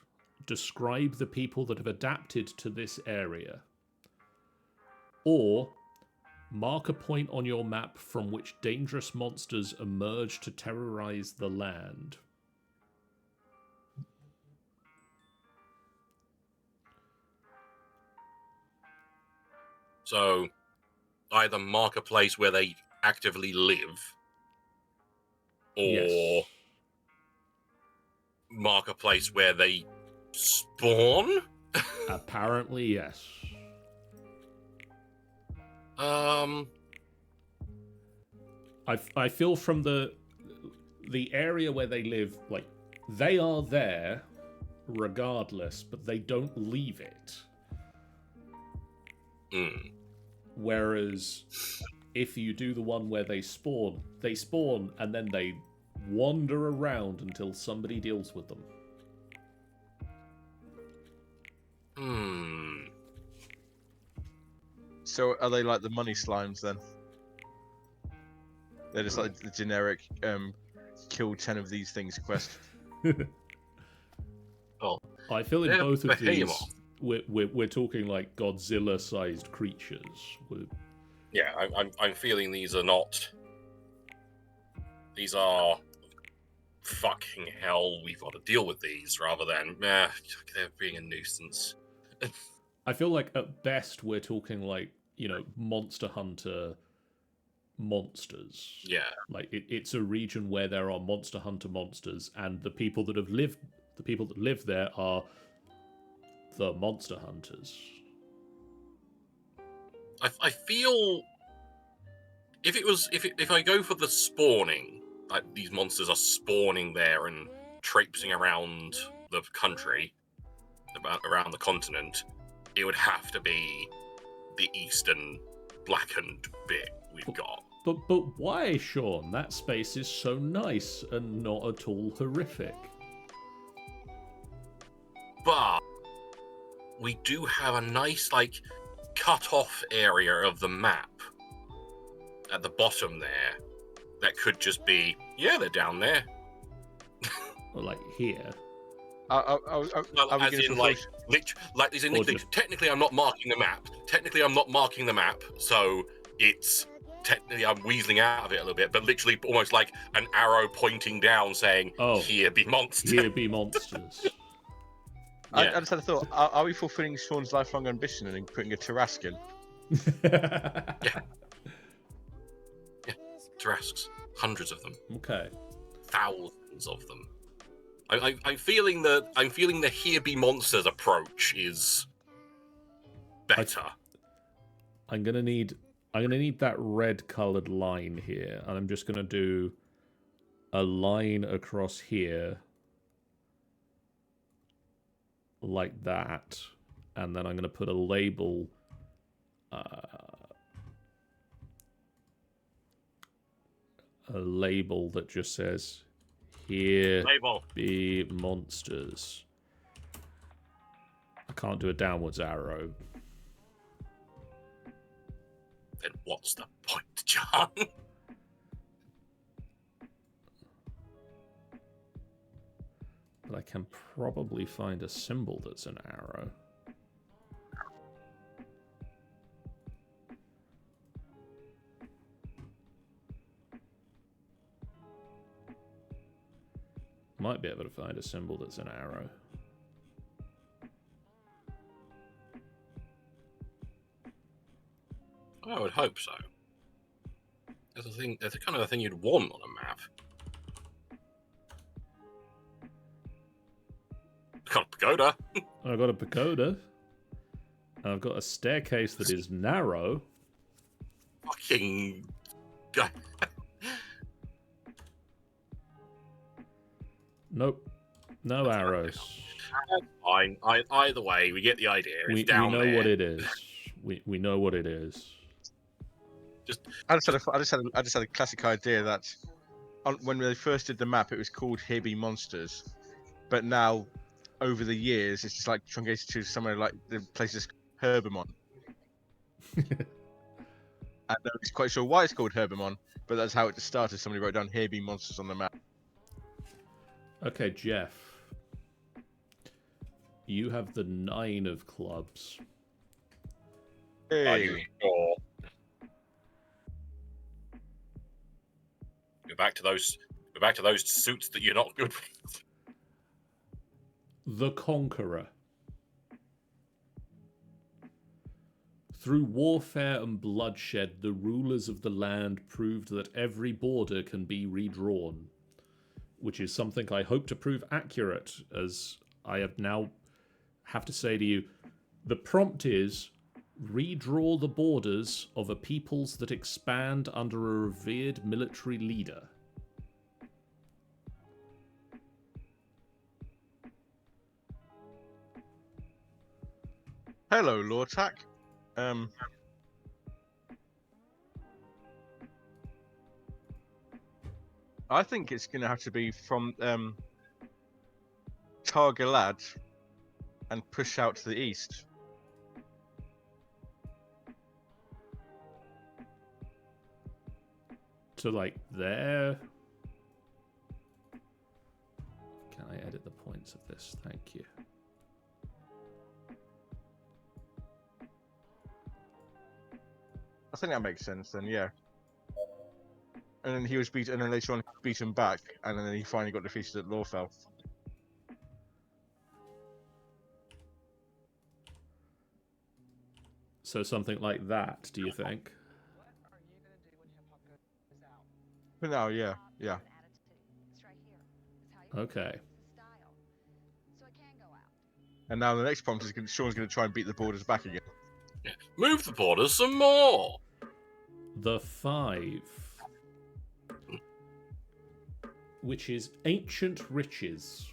Describe the people that have adapted to this area. Or mark a point on your map from which dangerous monsters emerge to terrorize the land. So, either mark a place where they actively live, or Yes. mark a place where they spawn. Apparently, yes. I feel from the area where they live, like, they are there regardless, but they don't leave it. Whereas if you do the one where they spawn and then they wander around until somebody deals with them. So are they like the money slimes then? They're just like the generic kill 10 of these things quest. Well, I feel in they're both of these, behemoth. we're talking like Godzilla-sized creatures. Yeah, I'm feeling these are not. These are fucking hell. We've got to deal with these rather than they're being a nuisance. I feel like at best we're talking like, you know, Monster Hunter monsters. Yeah. Like it's a region where there are Monster Hunter monsters, and the people that live there are the Monster Hunters. I feel if I go for the spawning, like these monsters are spawning there and traipsing around the country, around the continent, it would have to be the eastern blackened bit we've got. But why, Sean? That space is so nice and not at all horrific. we do have a nice, like, cut-off area of the map at the bottom there. That could just be, yeah, they're down there. Or like here. As in, like, technically, I'm not marking the map. Technically, I'm not marking the map, so it's technically I'm weaseling out of it a little bit, but literally almost like an arrow pointing down, saying, "Here be monsters." Here be monsters. I just had a thought. Are we fulfilling Sean's lifelong ambition and putting a Tarrasque in? Yeah, Tarrasques, hundreds of them. Okay. Thousands of them. I'm feeling the here be monsters approach is better. I'm gonna need that red coloured line here, and I'm just gonna do a line across here like that, and then I'm gonna put a label. A label that just says "Here be monsters." I can't do a downwards arrow. Then what's the point, John? But I can probably find a symbol that's an arrow. Might be able to find a symbol that's an arrow. I would hope so. That's the thing. That's the kind of thing you'd want on a map. Got a pagoda. I've got a pagoda. I've got a staircase that is narrow. Fucking. Nope. No arrows. Fine. Either way, we get the idea. It's down we know there. what it is. We know what it is. I just had a classic idea that when they first did the map, it was called Here Be Monsters, but now over the years, it's just like truncated to somewhere like the place is Herbamon. I'm not quite sure why it's called Herbamon, but that's how it started. Somebody wrote down Here Be Monsters on the map. Okay, Geoff. You have the 9 of clubs. Hey. Are you sure? Go back to those suits that you're not good with. The Conqueror. Through warfare and bloodshed, the rulers of the land proved that every border can be redrawn, which is something I hope to prove accurate, as I have to say to you, the prompt is, redraw the borders of a peoples that expand under a revered military leader. Hello, Lortak. I think it's going to have to be from Targalad and push out to the east. To like there. Can I edit the points of this? Thank you. I think that makes sense then, yeah. And then he was beaten, and then later on beaten back, and then he finally got defeated at Lawfell. So something like that, do you think? For now, yeah. Okay. And now the next prompt is Sean's going to try and beat the borders back again. Yeah. Move the borders some more. The 5. Which is ancient riches.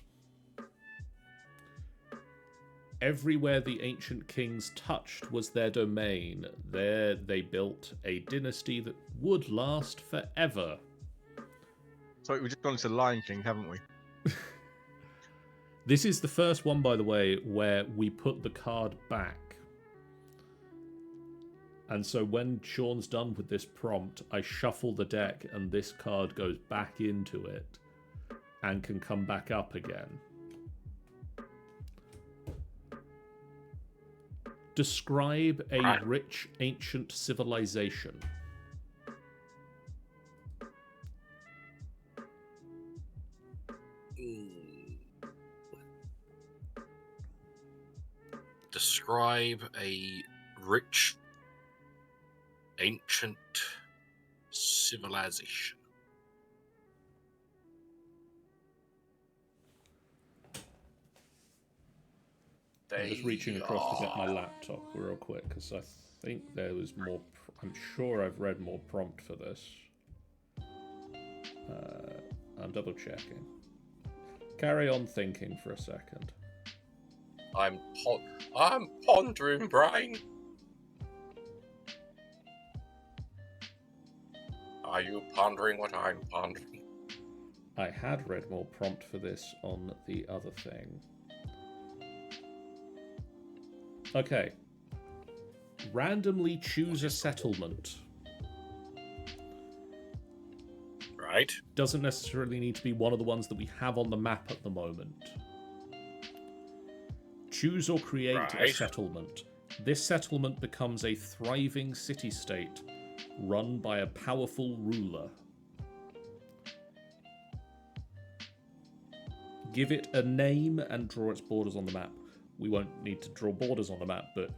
Everywhere the ancient kings touched was their domain. There they built a dynasty that would last forever. So we've just gone to Lion King, haven't we? This is the first one, by the way, where we put the card back. And so when Sean's done with this prompt, I shuffle the deck and this card goes back into it and can come back up again. Describe a rich ancient civilization. Describe a rich ancient civilization. I'm just reaching across to get my laptop real quick because I think there was more. I'm sure I've read more prompt for this. I'm double checking. Carry on thinking for a second. I'm pondering, brain. Are you pondering what I'm pondering? I had read more prompt for this on the other thing. Okay. Randomly choose a settlement. Right. Doesn't necessarily need to be one of the ones that we have on the map at the moment. Choose or create a settlement. This settlement becomes a thriving city-state run by a powerful ruler. Give it a name and draw its borders on the map. We won't need to draw borders on the map, but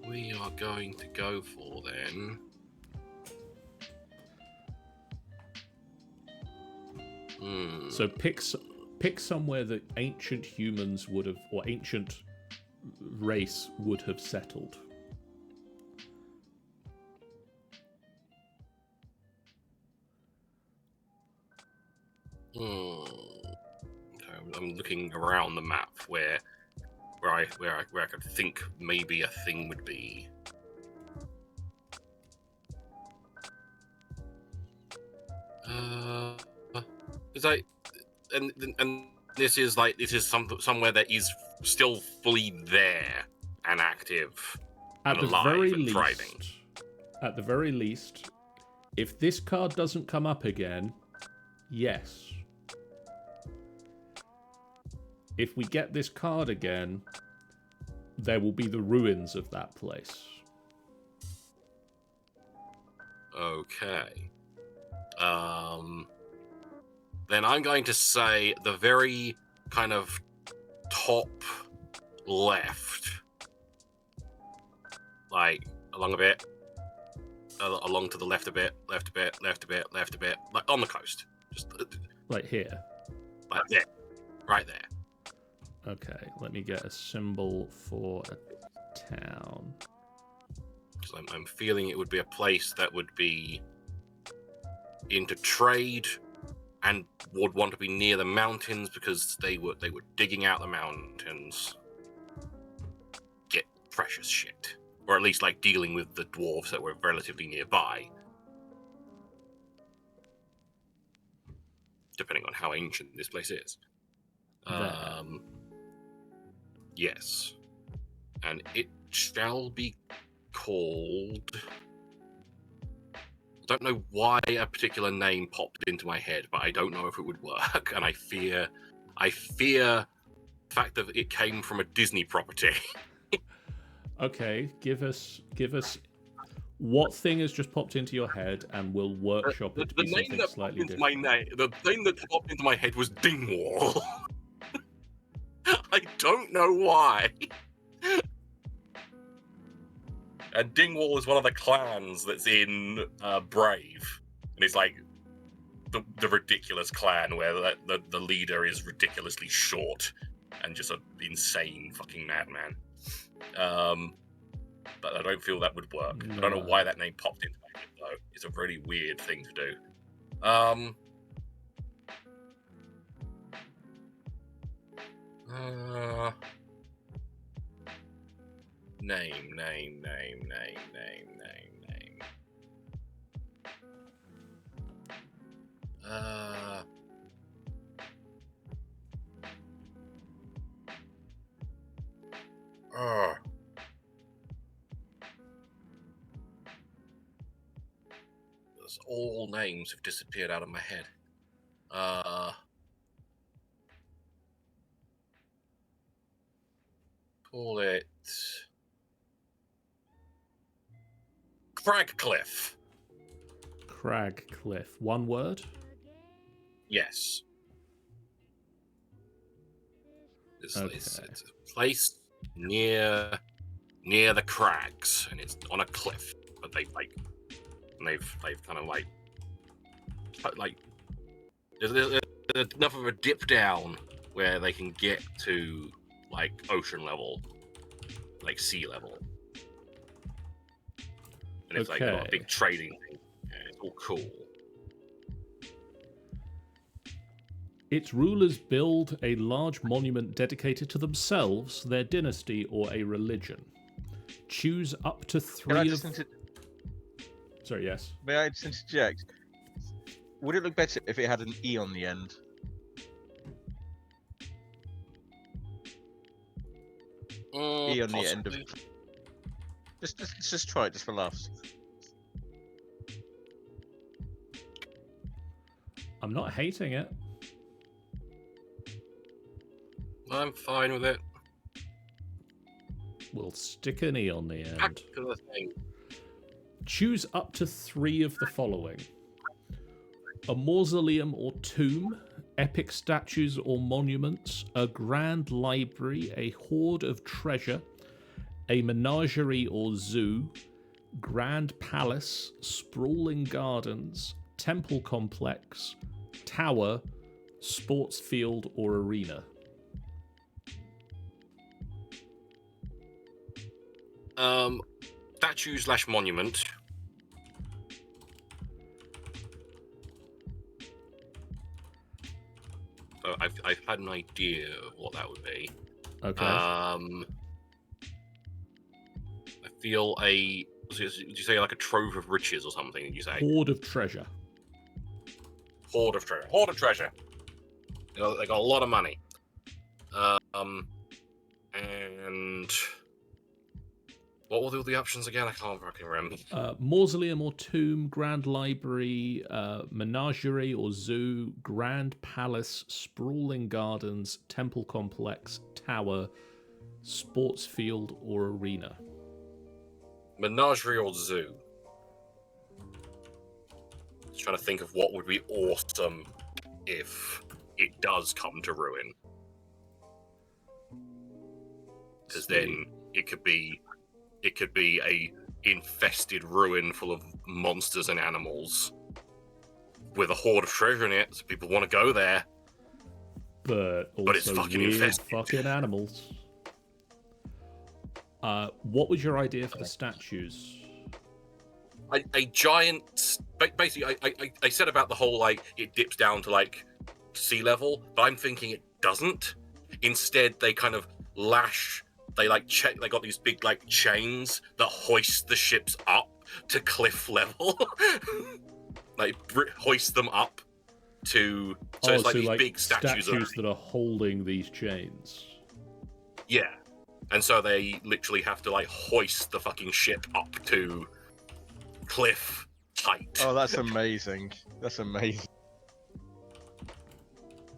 we are going to go for then. So pick somewhere that ancient humans would have, or ancient race would have settled. I'm looking around the map where I could think maybe a thing would be. And this is somewhere that is still fully there and active and alive and thriving. At the very least, if this card doesn't come up again, yes. If we get this card again, there will be the ruins of that place. Okay. Then I'm going to say the very kind of top left, like along a bit, along to the left a bit, left a bit, left a bit, left a bit, like on the coast, just like here, like there, right there. Okay, let me get a symbol for a town. So I'm feeling it would be a place that would be into trade and would want to be near the mountains because they were digging out the mountains, get precious shit, or at least like dealing with the dwarves that were relatively nearby, depending on how ancient this place is. Yes, and it shall be called. I don't know why a particular name popped into my head, but I don't know if it would work, and I fear the fact that it came from a Disney property. Okay, give us what thing has just popped into your head, and we'll workshop it to be something slightly different. The thing that popped into my head was Dingwall. I don't know why. And Dingwall is one of the clans that's in Brave, and it's like the ridiculous clan where the leader is ridiculously short and just an insane fucking madman. But I don't feel that would work. No. I don't know why that name popped into my head though. It's a really weird thing to do. Name. All names have disappeared out of my head. Call it Cragcliff. Cragcliff. One word? Yes. It's a place near the crags, and it's on a cliff. But they've kind of like there's enough of a dip down where they can get to like ocean level, like sea level, and it's like got a big trading thing. Yeah, it's all cool. Its rulers build a large monument dedicated to themselves, their dynasty, or a religion. Choose up to 3 of... Sorry, yes? May I just interject? Would it look better if it had an E on the end? E on the end of... Just try it, just for laughs. I'm not hating it. I'm fine with it. We'll stick an E on the end. Back to the thing. Choose up to 3 of the following: a mausoleum or tomb, epic statues or monuments, a grand library, a hoard of treasure, a menagerie or zoo, grand palace, sprawling gardens, temple complex, tower, sports field or arena. Statue/monument. So I've had an idea of what that would be. Okay. I feel did you say like a trove of riches or something? Did you say hoard of treasure? Hoard of treasure. Hoard of treasure. They got a lot of money. And what were the options again? I can't fucking remember. Mausoleum or tomb, grand library, menagerie or zoo, grand palace, sprawling gardens, temple complex, tower, sports field or arena. Menagerie or zoo? Just trying to think of what would be awesome if it does come to ruin. Because then it could be a infested ruin full of monsters and animals with a hoard of treasure in it, so people want to go there. But also it's fucking weird infested. fucking animals. What was your idea for the statues? A giant... Basically, I said about the whole, like, it dips down to, like, sea level, but I'm thinking it doesn't. Instead, they kind of lash... They they got these big like chains that hoist the ships up to cliff level. Like hoist them up to it's like these like big statues that are holding these chains. Yeah. And so they literally have to like hoist the fucking ship up to cliff height. Oh, that's amazing. That's amazing.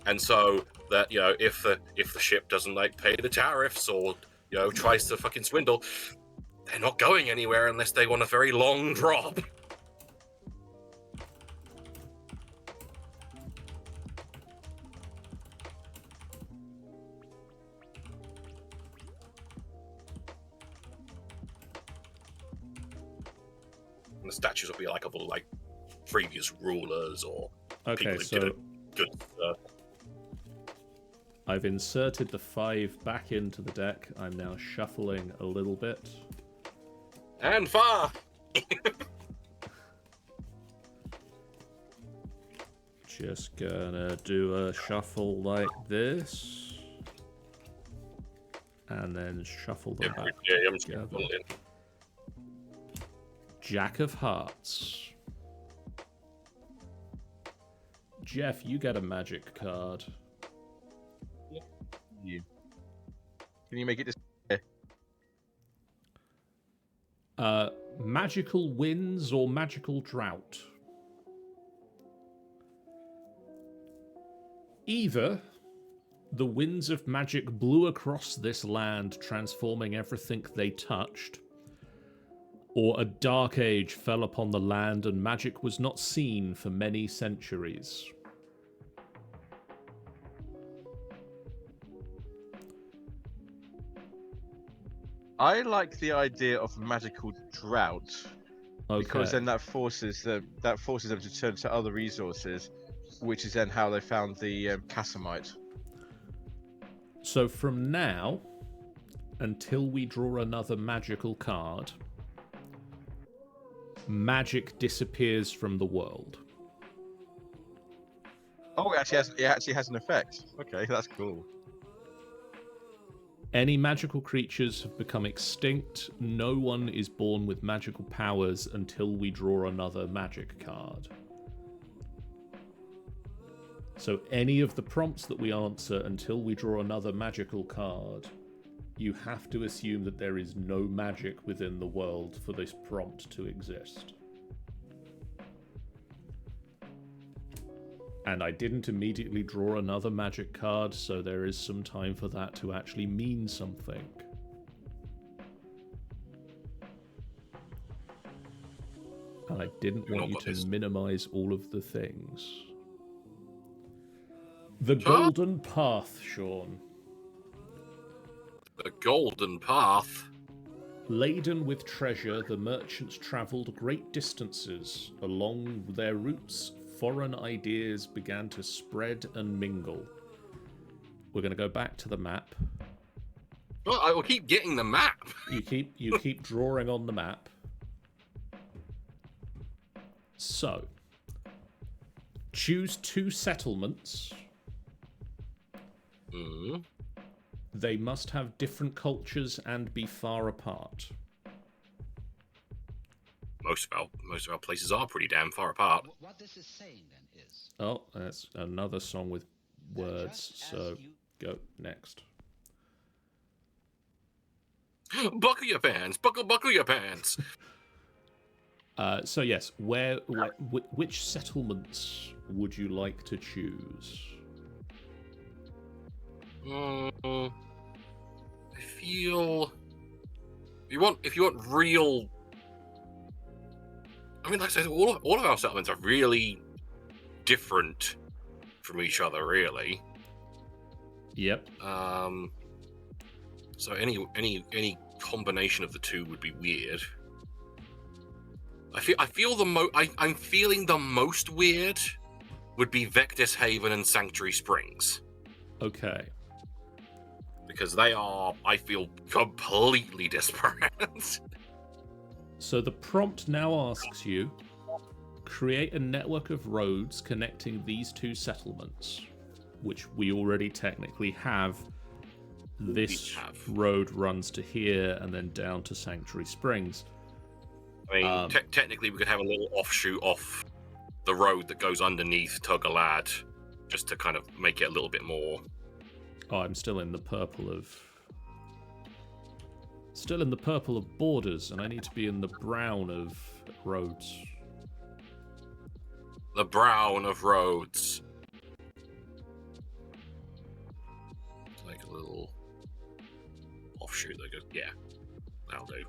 And so that, you know, if the ship doesn't like pay the tariffs or, you know, tries to fucking swindle, they're not going anywhere unless they want a very long drop. And the statues will be like of all like previous rulers or people who did a good stuff. I've inserted the 5 back into the deck. I'm now shuffling a little bit. And far! Just gonna do a shuffle like this. And then shuffle them back together. Jack of Hearts. Geoff, you get a magic card. You. Can you make it this? Magical winds or magical drought. Either the winds of magic blew across this land, transforming everything they touched, or a dark age fell upon the land and magic was not seen for many centuries. I like the idea of magical drought because then that forces them to turn to other resources, which is then how they found the Casamite. So from now until we draw another magical card, magic disappears from the world. Oh, it actually has an effect. Okay, that's cool. Any magical creatures have become extinct. No one is born with magical powers until we draw another magic card. So any of the prompts that we answer until we draw another magical card, you have to assume that there is no magic within the world for this prompt to exist. And I didn't immediately draw another magic card, so there is some time for that to actually mean something. And I didn't want you to minimize all of the things. The Golden Path, Sean. The Golden Path? Laden with treasure, the merchants travelled great distances. Along their routes, foreign ideas began to spread and mingle. We're going to go back to the map. Well, I will keep getting the map. You keep drawing on the map. So, choose 2 settlements. They must have different cultures and be far apart. Most of our places are pretty damn far apart. What this is saying then is... Oh, that's another song with words, so go next. Buckle your pants! Buckle your pants! So yes, which settlements would you like to choose? I feel if you want real. I mean, like I said, all of our settlements are really different from each other, really. Yep. So any combination of the two would be weird. I'm feeling the most weird would be Vectis Haven and Sanctuary Springs. Okay. Because they are, I feel, completely disparate. So the prompt now asks you, create a network of roads connecting these 2 settlements, which we already technically have. This road runs to here and then down to Sanctuary Springs. I mean, technically we could have a little offshoot off the road that goes underneath Tuggalad, just to kind of make it a little bit more... Oh, I'm still in the purple of borders, and I need to be in the brown of roads. The brown of roads. It's like a little offshoot that goes, yeah, that'll do.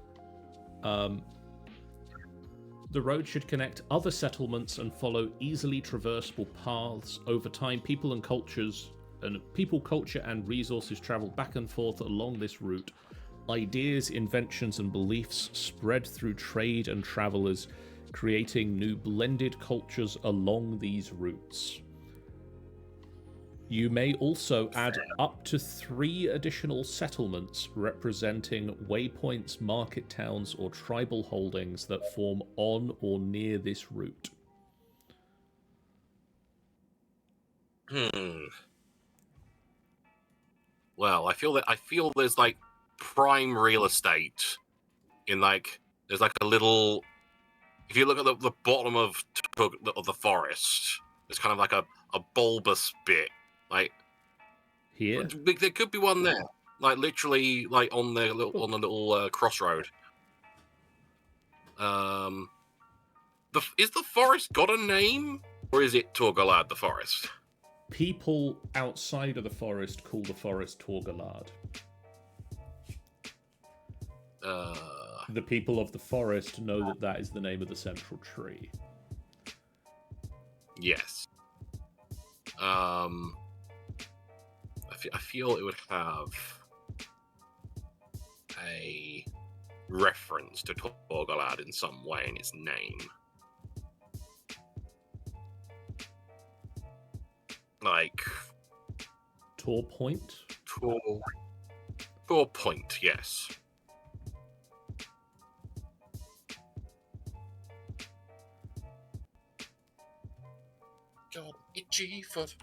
The road should connect other settlements and follow easily traversable paths. Over time, people, culture, and resources travel back and forth along this route. Ideas, inventions, and beliefs spread through trade and travelers, creating new blended cultures along these routes. You may also add up to 3 additional settlements representing waypoints, market towns, or tribal holdings that form on or near this route. Well, I feel there's like prime real estate in there's like a little. If you look at the bottom of the forest, there's kind of like a bulbous bit. Like Here? there could be one there, like literally, like on the little crossroad. Is the forest got a name, or is it Torgalad the forest? People outside of the forest call the forest Torgalad. The people of the forest know that that is the name of the central tree. Yes. I feel it would have a reference to Torgalad in some way in its name. Like Tor Point? Tor Point, yes. God, itchy foot.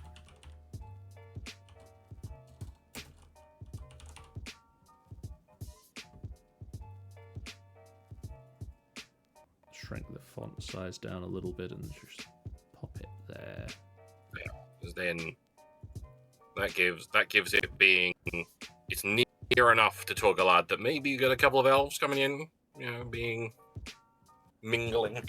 Shrink the font size down a little bit and just pop it there. Yeah, because then that gives it being, it's near enough to Torgalad that maybe you get a couple of elves coming in, you know, mingling, and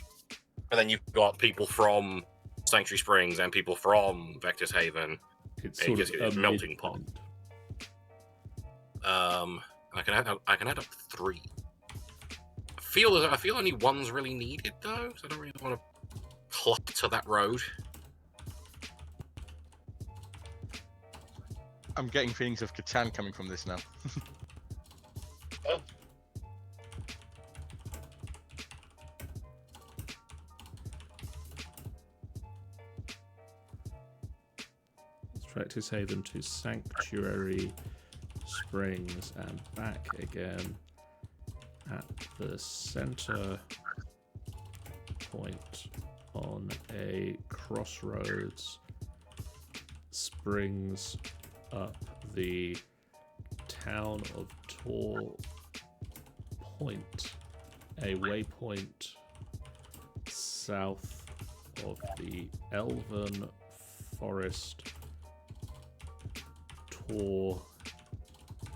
then you've got people from Sanctuary Springs and people from Vector's Haven. It's sort of a melting pot. midpoint. I can add up 3. I feel only one's really needed though, so I don't really want to clutter that road. I'm getting feelings of Catan coming from this now. Oh. Practice Haven to Sanctuary Springs and back again at the center point on a crossroads springs up the town of Tor Point, a waypoint south of the Elven Forest Tor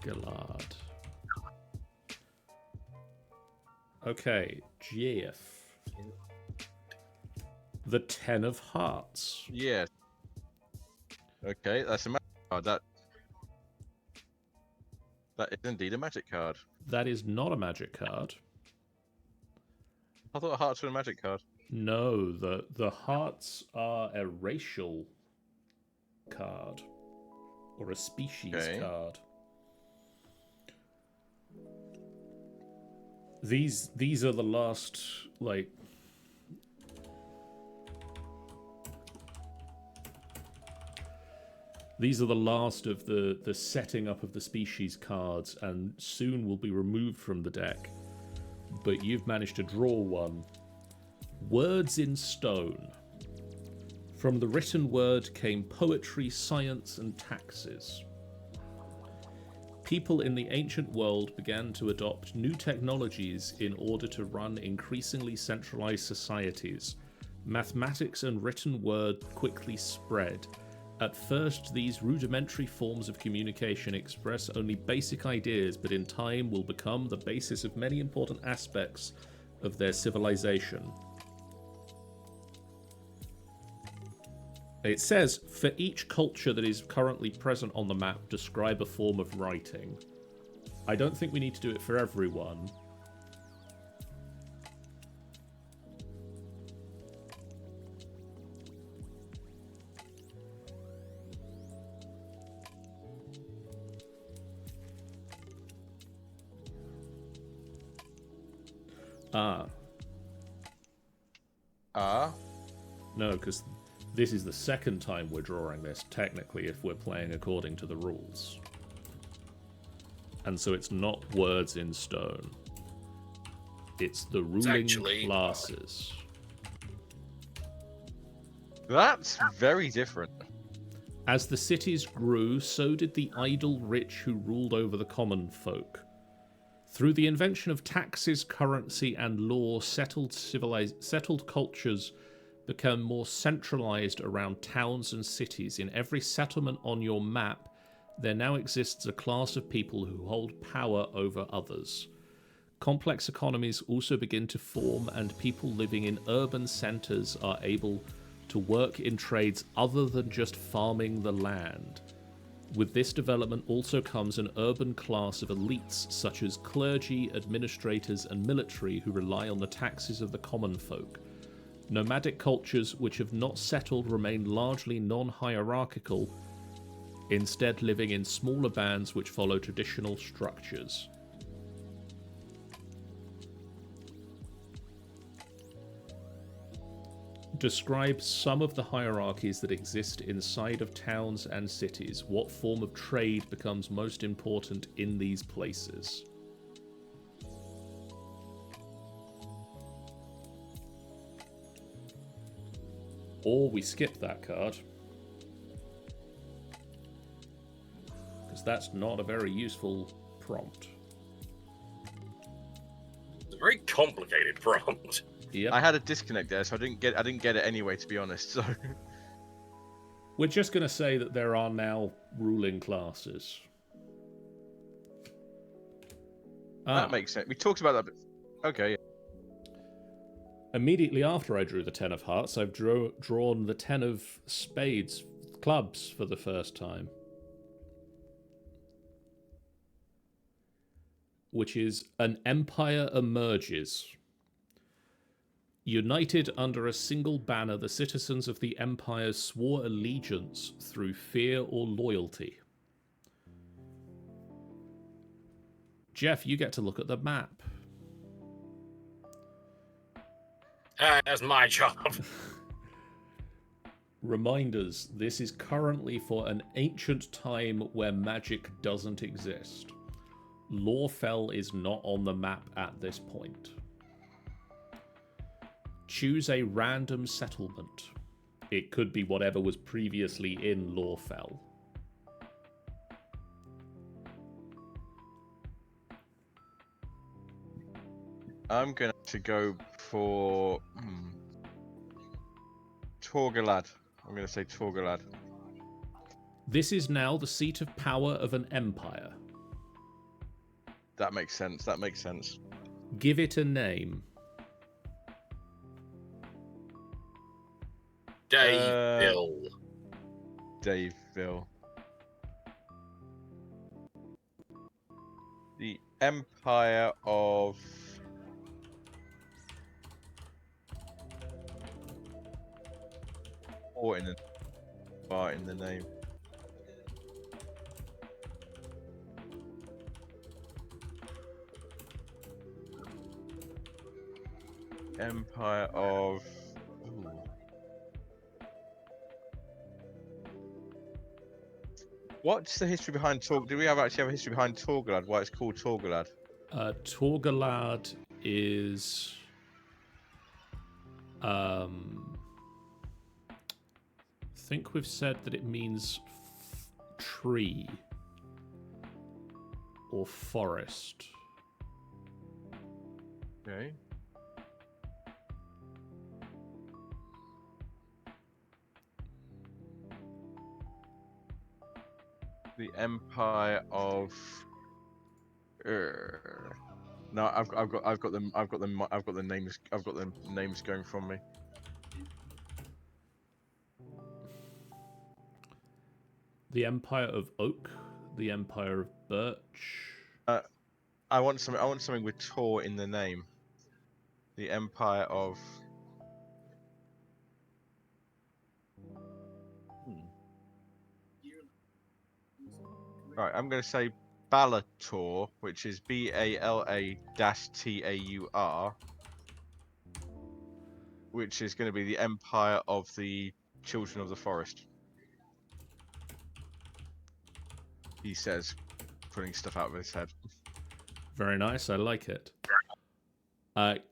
Galad. Okay, Geoff. The 10 of Hearts. Yes. Okay, that's a magic card. That is indeed a magic card. That is not a magic card. I thought hearts were a magic card. No, the hearts are a racial card. Or a species card. These are the last, like... These are the last of the setting up of the species cards, and soon will be removed from the deck. But you've managed to draw one. Words in Stone. From the written word came poetry, science, and taxes. People in the ancient world began to adopt new technologies in order to run increasingly centralized societies. Mathematics and written word quickly spread. At first, these rudimentary forms of communication express only basic ideas, but in time will become the basis of many important aspects of their civilization. It says, for each culture that is currently present on the map, describe a form of writing. I don't think we need to do it for everyone. No, because this is the second time we're drawing this, technically, if we're playing according to the rules. And so it's not words in stone. It's the ruling classes. That's very different. As the cities grew, so did the idle rich who ruled over the common folk. Through the invention of taxes, currency, and law, settled cultures become more centralized around towns and cities. In every settlement on your map, there now exists a class of people who hold power over others. Complex economies also begin to form, and people living in urban centers are able to work in trades other than just farming the land. With this development also comes an urban class of elites such as clergy, administrators, and military who rely on the taxes of the common folk. Nomadic cultures which have not settled remain largely non-hierarchical, instead living in smaller bands which follow traditional structures. Describe some of the hierarchies that exist inside of towns and cities. What form of trade becomes most important in these places? Or we skip that card, because that's not a very useful prompt. It's a very complicated prompt. Yep. I had a disconnect there, so I didn't get it anyway, to be honest. So We're just going to say that there are now ruling classes. that makes sense. We talked about that. But... Okay. Immediately after I drew the 10 of hearts, I've drawn the 10 of spades, clubs, for the first time. Which is an empire emerges. United under a single banner, the citizens of the empire swore allegiance through fear or loyalty. Geoff, you get to look at the map. That's my job. Reminders, this is currently for an ancient time where magic doesn't exist. Lawfell is not on the map at this point. Choose a random settlement. It could be whatever was previously in Lawfell. I'm going to go for Torgalad. I'm going to say Torgalad. This is now the seat of power of an empire. That makes sense. That makes sense. Give it a name. Daveville. Daveville. The Empire of... Or in the name. Empire of... Ooh. What's the history behind Torgalad? Do we actually have a history behind Torgalad? Why it's called Torgalad? Torgalad is... I think we've said that it means tree or forest. Okay. The Empire of. No, I've got the names going from me. The Empire of Oak, the Empire of Birch. I want something with Tor in the name. The Empire of. Right, I'm going to say Balator, which is BALA-TAUR, which is going to be the Empire of the Children of the Forest. He says, putting stuff out of his head. Very nice, I like it.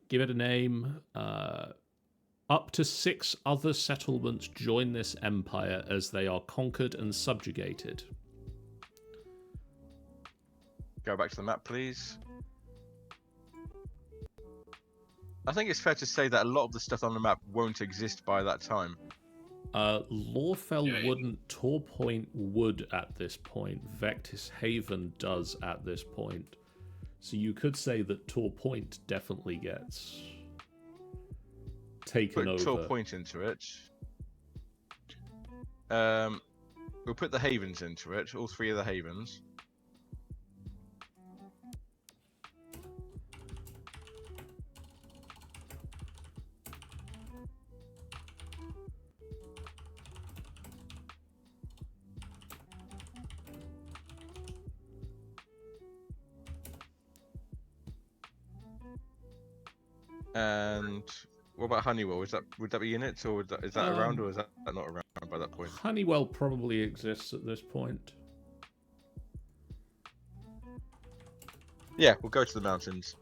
Give it a name. Up to 6 other settlements join this empire as they are conquered and subjugated. Go back to the map, please. I think it's fair to say that a lot of the stuff on the map won't exist by that time. Lawfell Yeah. wouldn't, Torpoint would at this point, Vectis Haven does at this point. So you could say that Torpoint definitely gets taken Put over. Tor Point into it. We'll put the Havens into it, all 3 of the Havens. And what about Honeywell? Would that be in it, or is that around, or is that not around by that point? Honeywell probably exists at this point. Yeah, we'll go to the mountains.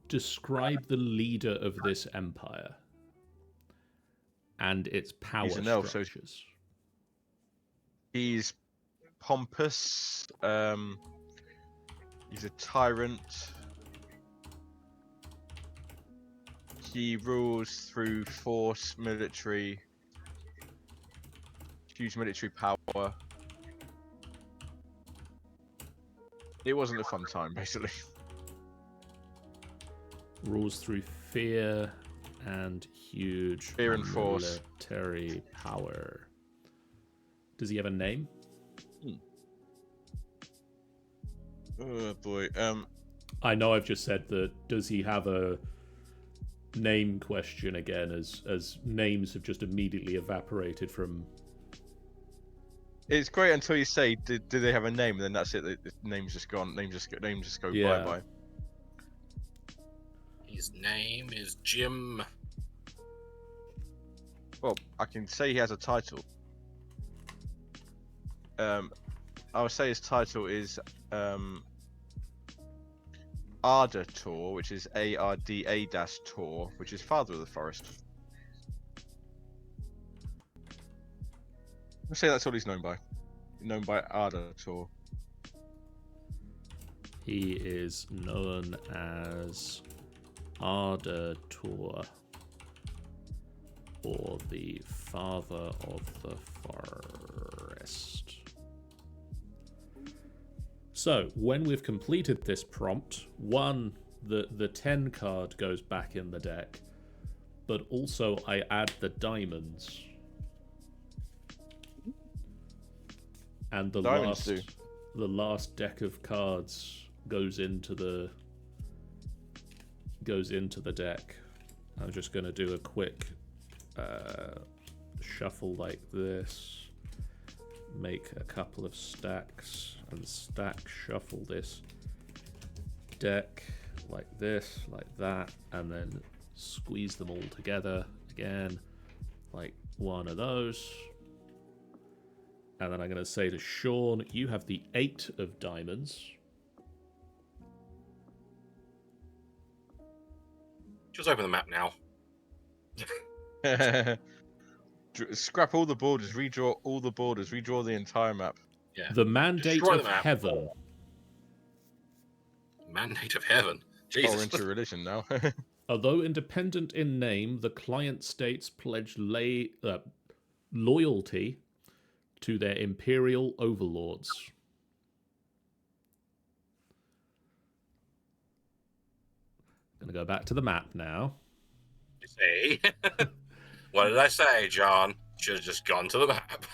Describe the leader of this empire and its power He's an elf, so structures. he's pompous. He's a tyrant. He rules through force, military, huge military power. It wasn't a fun time, basically. Rules through fear and huge Fear and force. military power. Does he have a name? Oh boy. I know I've just said that. Does he have a name question again, as names have just immediately evaporated from... It's great until you say, do they have a name? And then that's it. The name's just gone. Names just go Yeah. bye-bye. His name is Jim. Well, I can say he has a title. I would say his title is Ardator, which is ARDA-Tor, which is Father of the Forest. I'll say that's all he's known by. Known by Ardator. He is known as Ardator, or the Father of the Forest. So, when we've completed this prompt, one, the 10 card goes back in the deck, but also I add the diamonds. And the last deck of cards goes into the deck. I'm just going to do a quick shuffle like this, make a couple of stacks, and stack shuffle this deck like this, like that, and then squeeze them all together again, like one of those. And then I'm going to say to Sean, you have the 8 of diamonds. Just open the map now. Scrap all the borders, redraw all the borders, redraw the entire map. Yeah. The Mandate Destroy of the map. Heaven. Mandate of Heaven. Or Jesus. into religion now. Although independent in name, the client states pledge loyalty to their imperial overlords. Gonna go back to the map now. See? What did I say, John? Should have just gone to the map.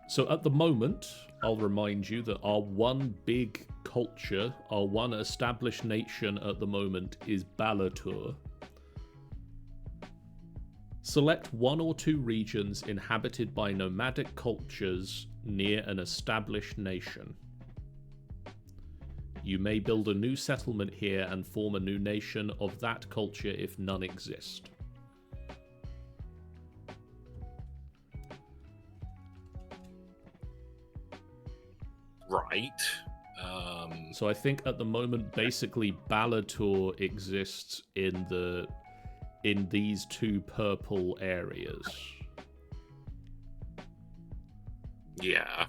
So at the moment, I'll remind you that our one big culture, our one established nation at the moment is Balatur. Select 1 or 2 regions inhabited by nomadic cultures near an established nation. You may build a new settlement here and form a new nation of that culture if none exist. Right. So I think at the moment, basically, Balatur exists in these 2 purple areas. Yeah.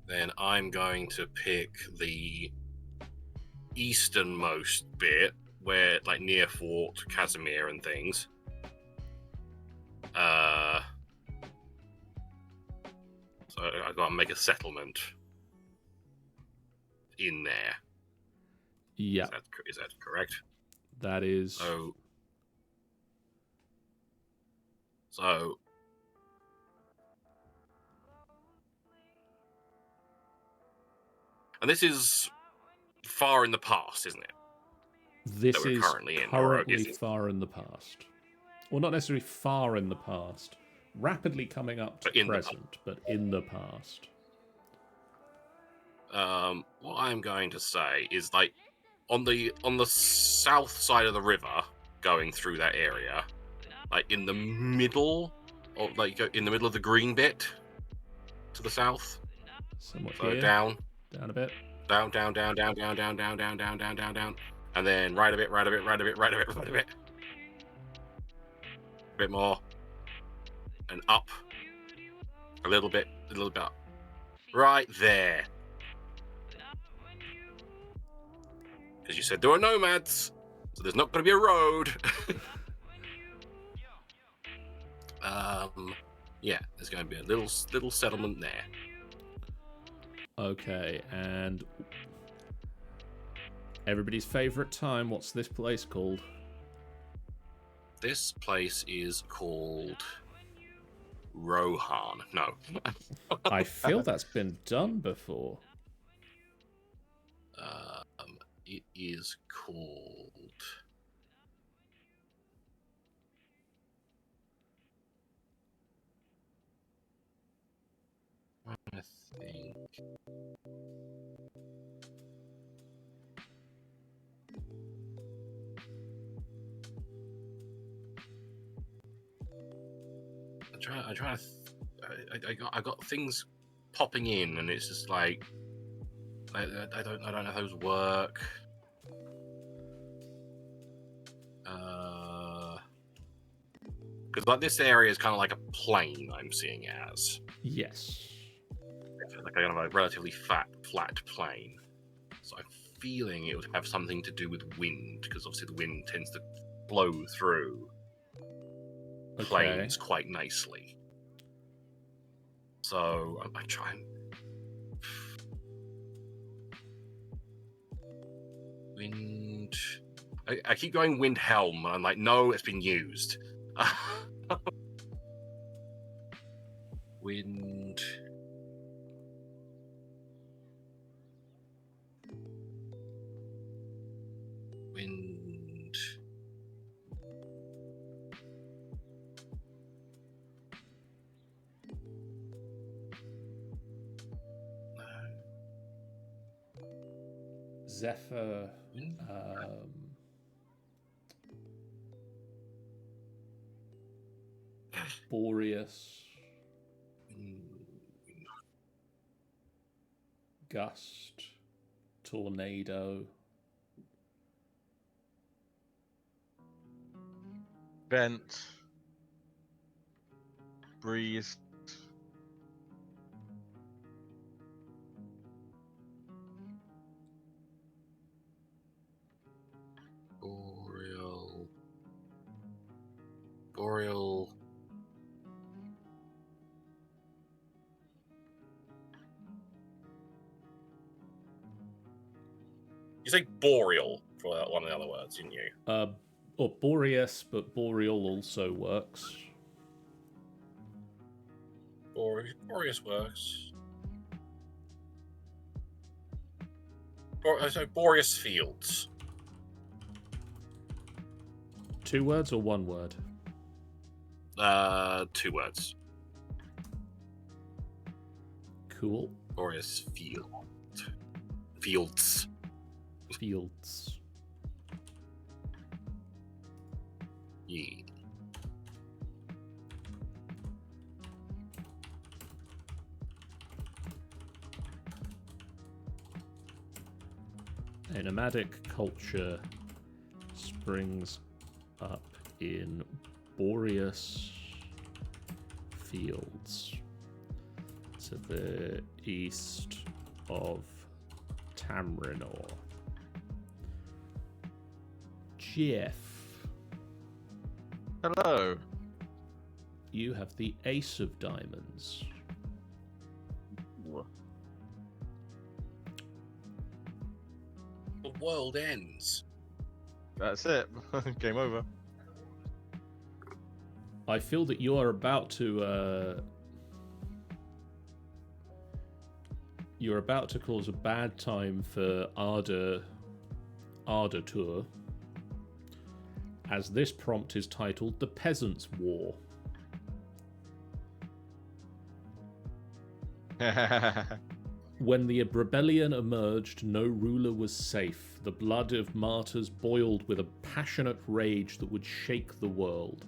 Then I'm going to pick the easternmost bit, where, like, near Fort Casimir and things. So I've got to make a settlement in there. Yeah, Is that correct? that is. So and this is far in the past, isn't it? This we're is currently in, currently or is it- far in the past. Well, not necessarily far in the past. Rapidly coming up to But in the present, but in the past. What I'm going to say is, like, on the south side of the river, going through that area, like in the middle, or like in the middle of the green bit to the south. Somewhat So here. down Down a bit. down, and then right a bit. A bit more, and up a little bit up. Right there. Because you said there were nomads, so there's not going to be a road. Yeah, there's going to be a little settlement there. Okay, and everybody's favorite time. What's this place called? This place is called Rohan. No. I feel that's been done before. It is called... I think... I got things popping in, and it's just like I don't know if those work. Because like this area is kind of like a plain. I'm seeing it as Yes. like a kind of a relatively flat plain. So I'm feeling it would have something to do with wind, because obviously the wind tends to blow through plains quite nicely. So I try and wind. I keep going wind helm, and I'm like, no, it's been used. Wind. Wind. Zephyr. Boreas. Gust. Tornado. Vent. Breeze. Boreal. You say boreal for one of the other words, didn't you? Or Boreas, but Boreal also works. Boreas works. So Boreas Fields. 2 words or 1 word? 2 words. Cool. Boreas Fields. Fields. Yeah. A nomadic culture springs up in Boreas Fields to the east of Tamrinor. Geoff, Hello. you have the Ace of Diamonds. The world ends. That's it. Game over. I feel that you are about to you're about to cause a bad time for Arda Tour, as this prompt is titled The Peasants' War. When the rebellion emerged, no ruler was safe. The blood of martyrs boiled with a passionate rage that would shake the world.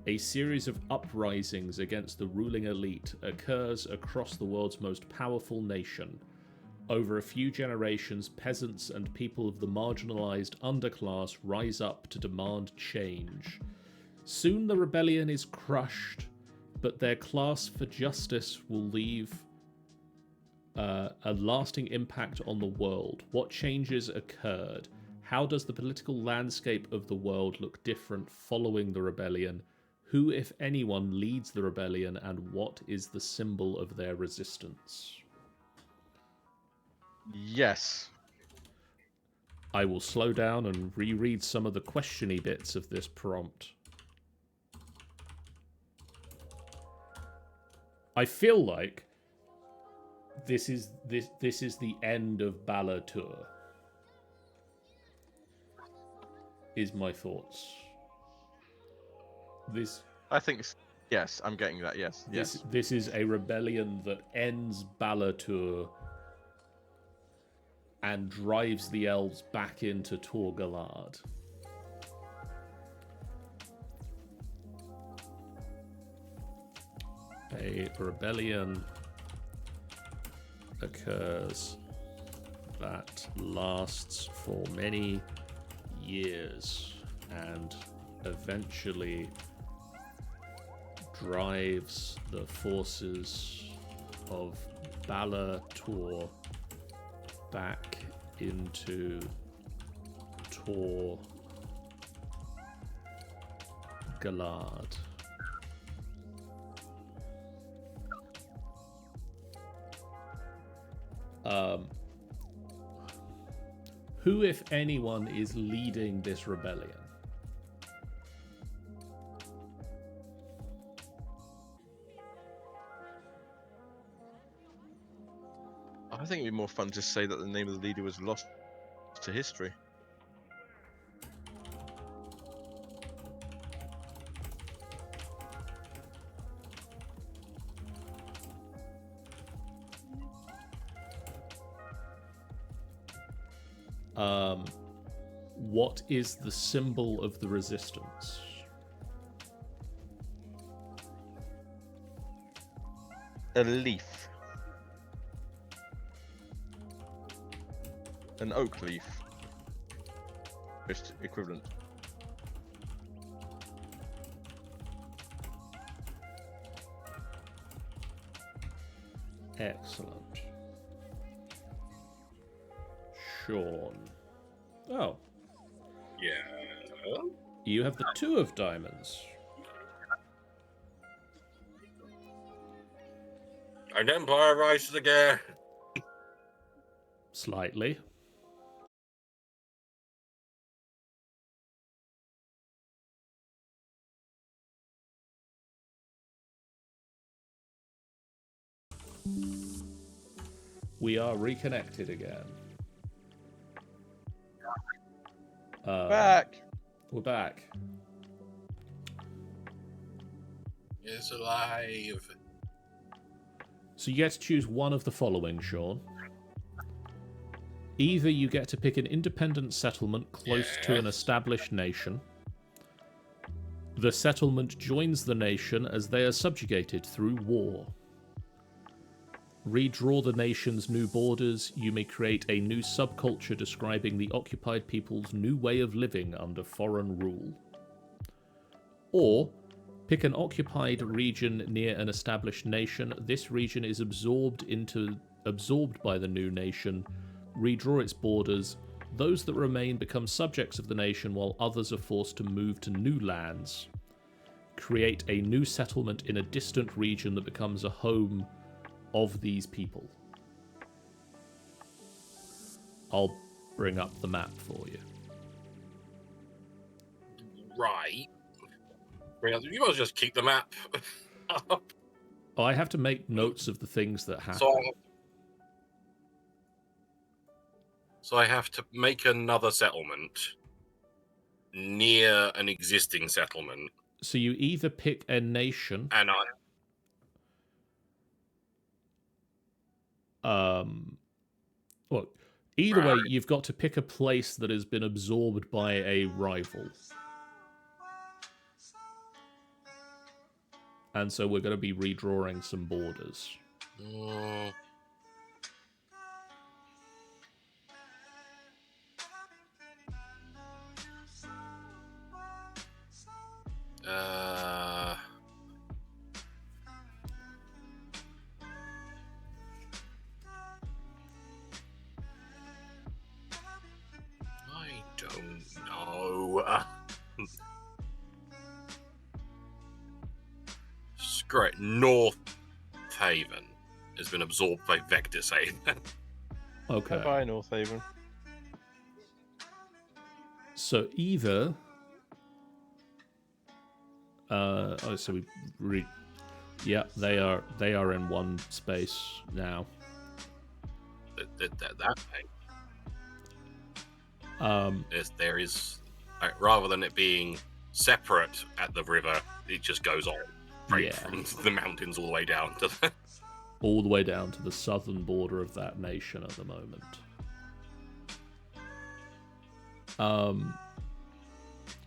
A series of uprisings against the ruling elite occurs across the world's most powerful nation. Over a few generations, peasants and people of the marginalized underclass rise up to demand change. Soon the rebellion is crushed, but their class for justice will leave a lasting impact on the world. What changes occurred? How does the political landscape of the world look different following the rebellion? Who, if anyone, leads the rebellion, and what is the symbol of their resistance? Yes. I will slow down and reread some of the questiony bits of this prompt. I feel like this is the end of Balatur. Is my thoughts. I think yes, I'm getting that. Yes. Yes. This is a rebellion that ends Balatur and drives the elves back into Torgalad. A rebellion occurs that lasts for many years and eventually drives the forces of Balatur back into Torgalad. Who, if anyone, is leading this rebellion? I think it'd be more fun to say that the name of the leader was lost to history. What is the symbol of the resistance? A leaf. An oak leaf. Just equivalent. Excellent. Sean. Oh. Yeah. You have the Two of Diamonds. An empire rises again. Slightly. We are reconnected again. Back. We're back. It's alive. So you get to choose one of the following, Sean. Either you get to pick an independent settlement close to an established nation. The settlement joins the nation as they are subjugated through war. Redraw the nation's new borders. You may create a new subculture describing the occupied people's new way of living under foreign rule. Or Pick an occupied region near an established nation. This region is absorbed by the new nation. Redraw its borders. Those that remain become subjects of the nation, while others are forced to move to new lands. Create a new settlement in a distant region that becomes a home of these people. I'll bring up the map for you. Right. You must just keep the map up. Oh, I have to make notes of the things that happen. So I have to make another settlement near an existing settlement. So you either pick a nation, And well, either way, you've got to pick a place that has been absorbed by a rival. And so we're going to be redrawing some borders. I don't know. Screw it. North Haven has been absorbed by Vectis Haven. Okay. Bye, North Haven. So either... so we... Yeah, they are in one space now. That thing. There is... rather than it being separate at the river, it just goes on. Right from the mountains all the way down to the... all the way down to the southern border of that nation at the moment.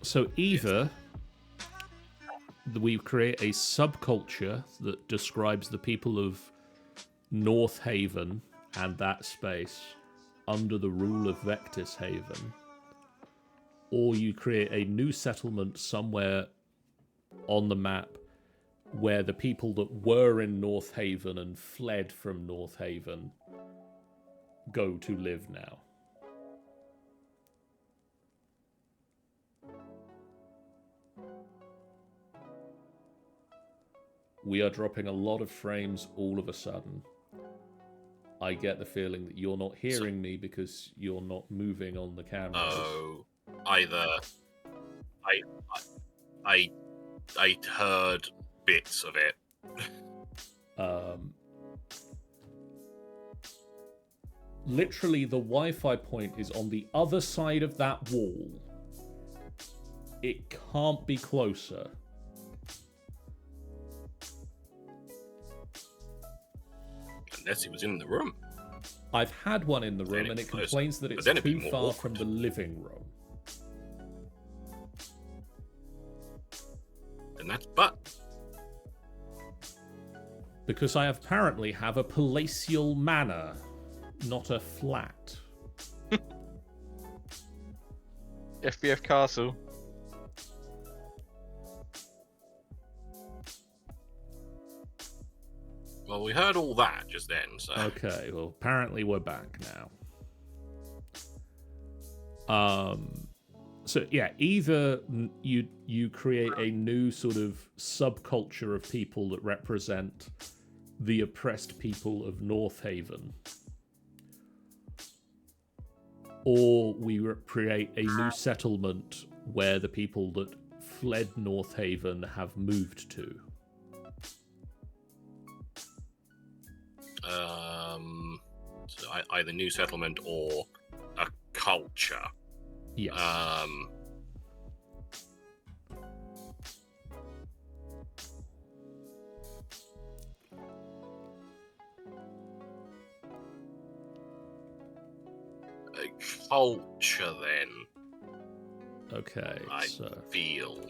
So either we create a subculture that describes the people of North Haven and that space under the rule of Vectis Haven, or you create a new settlement somewhere on the map where the people that were in North Haven and fled from North Haven go to live now. We are dropping a lot of frames all of a sudden. I get the feeling that you're not hearing me because you're not moving on the camera. Oh, either I heard bits of it. Literally, the Wi-Fi point is on the other side of that wall. It can't be closer. Unless it was in the room. I've had one in the room and it complains that it's too far from the living room. And that's but. Because I apparently have a palatial manor, not a flat. FBF Castle. Well, we heard all that just then, so... Okay, well, apparently we're back now. So, yeah, either you create a new sort of subculture of people that represent the oppressed people of North Haven, or we create a new settlement where the people that fled North Haven have moved to. So either new settlement or a culture. Yes. A culture, then. Okay, I so... feel...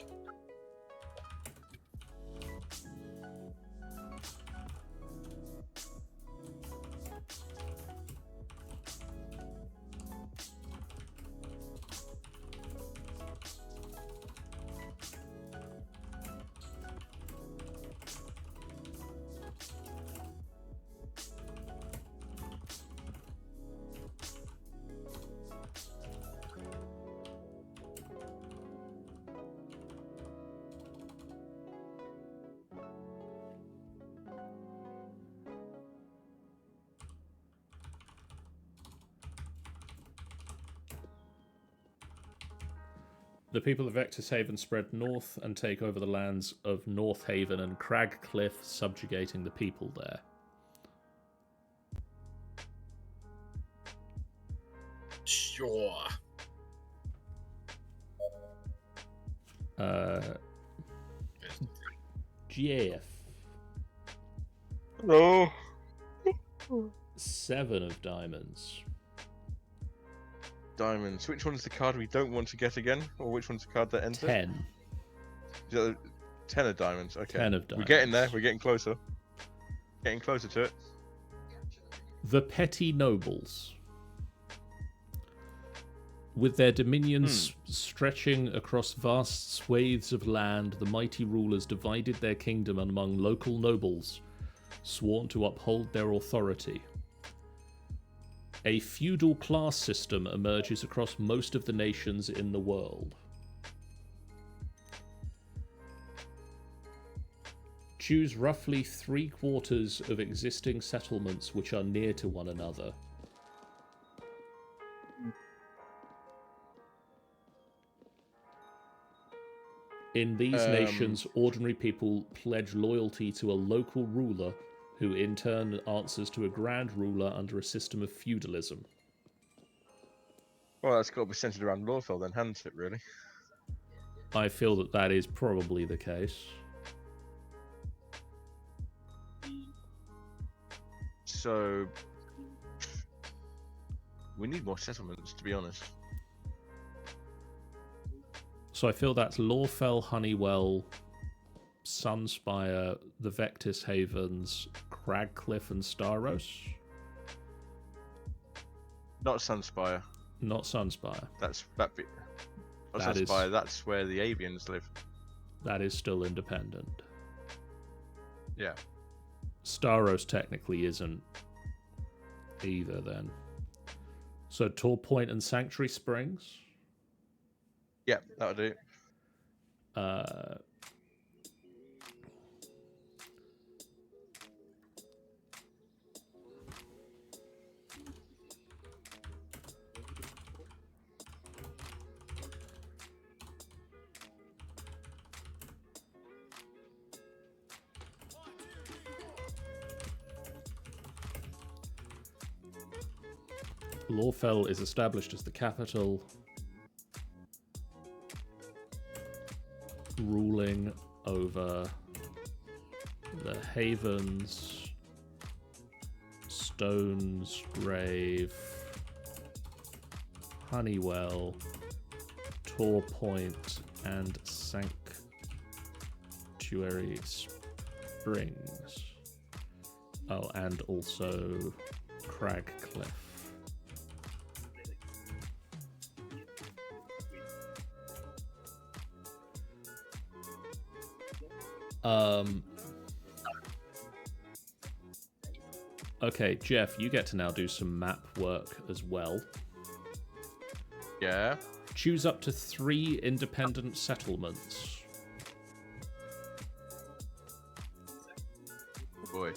The people of Vectis Haven spread north and take over the lands of North Haven and Crag Cliff, subjugating the people there. Sure. Geoff. No. 7 of diamonds. Diamonds. Which one's the card we don't want to get again? Or which one's the card that ends 10. Is that 10 of diamonds? Okay. 10 of diamonds. We're getting there. We're getting closer. Getting closer to it. The Petty Nobles. With their dominions stretching across vast swathes of land, the mighty rulers divided their kingdom among local nobles, sworn to uphold their authority. A feudal class system emerges across most of the nations in the world. Choose roughly 3/4 of existing settlements which are near to one another. In these nations, ordinary people pledge loyalty to a local ruler who in turn answers to a grand ruler under a system of feudalism. Well, that's got to be centered around Lawfell then, hasn't it, really? I feel that that is probably the case. So... we need more settlements, to be honest. So I feel that's Lawfell, Honeywell, Sunspire, the Vectis Havens, Cragcliff, and Staros. Not Sunspire. Not Sunspire. Not That is- Sunspire, that's where the avians live. That is still independent. Yeah. Staros technically isn't either then. So Tor Point and Sanctuary Springs. Yeah, that'll do. Lawfell is established as the capital, ruling over the Havens, Stones Grave, Honeywell, Tor Point, and Sanctuary Springs. Oh, and also Crag Cliff. Okay, Geoff, you get to now do some map work as well. Yeah. Choose up to 3 independent settlements. Oh boy.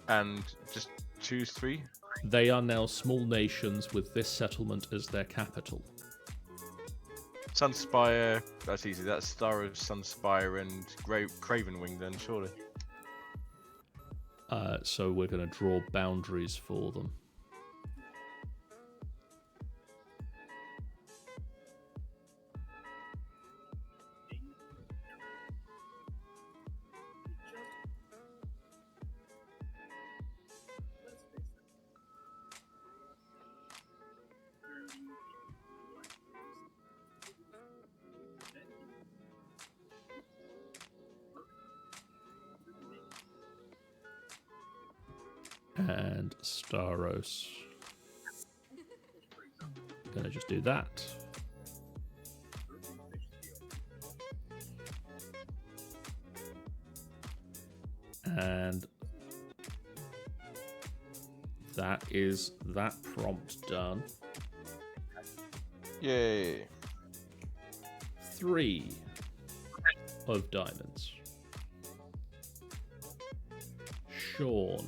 And just choose 3? They are now small nations with this settlement as their capital. Sunspire, that's easy. That's Star of Sunspire and Cravenwing then, surely. So we're going to draw boundaries for them. And Staros. Gonna just do that. And that is that prompt done. Yay. 3 of diamonds. Sean.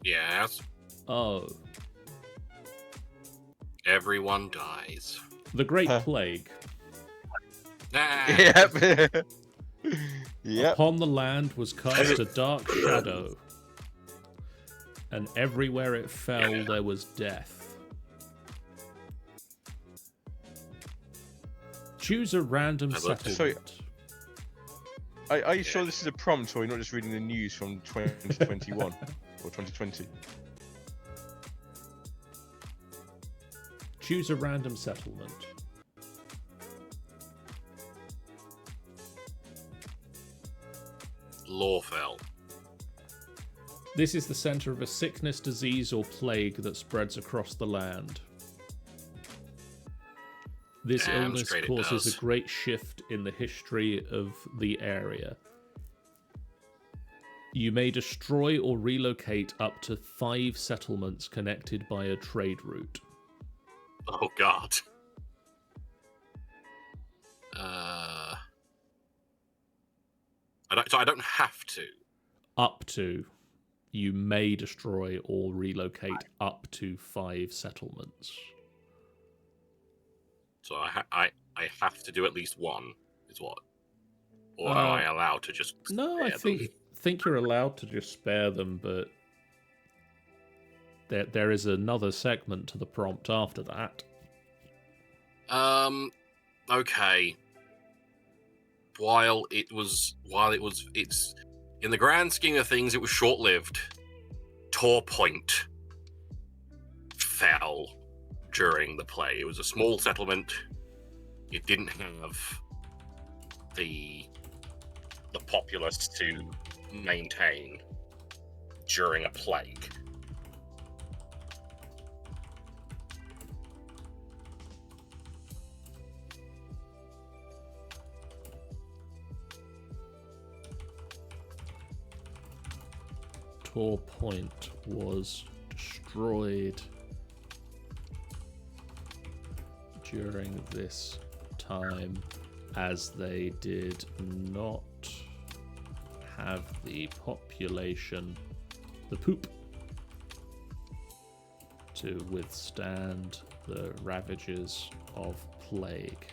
Yes. Oh. Everyone dies. The Great Huh. Plague. Ah, Yep. Yep. Upon the land was cast a dark shadow, and everywhere it fell there was death. Choose a random I looked- settlement. Are you sure this is a prompt, or you're not just reading the news from 2021 or 2020? Choose a random settlement. Lawfell. This is the center of a sickness, disease, or plague that spreads across the land. This Damn illness straight it causes does. a great shift in the history of the area. You may destroy or relocate up to 5 settlements connected by a trade route. Oh God. I don't have to. Up to. You may destroy or relocate up to 5 settlements. So I have to do at least one. Is what? Or am I allowed to just? No, I spare them? think you're allowed to just spare them, but there is another segment to the prompt after that. Okay. While it's in the grand scheme of things, it was short-lived. Tor Point fell during the play. It was a small settlement. It didn't have the populace to maintain during a plague. Tor Point was destroyed during this time, as they did not have the population, the poop, to withstand the ravages of plague.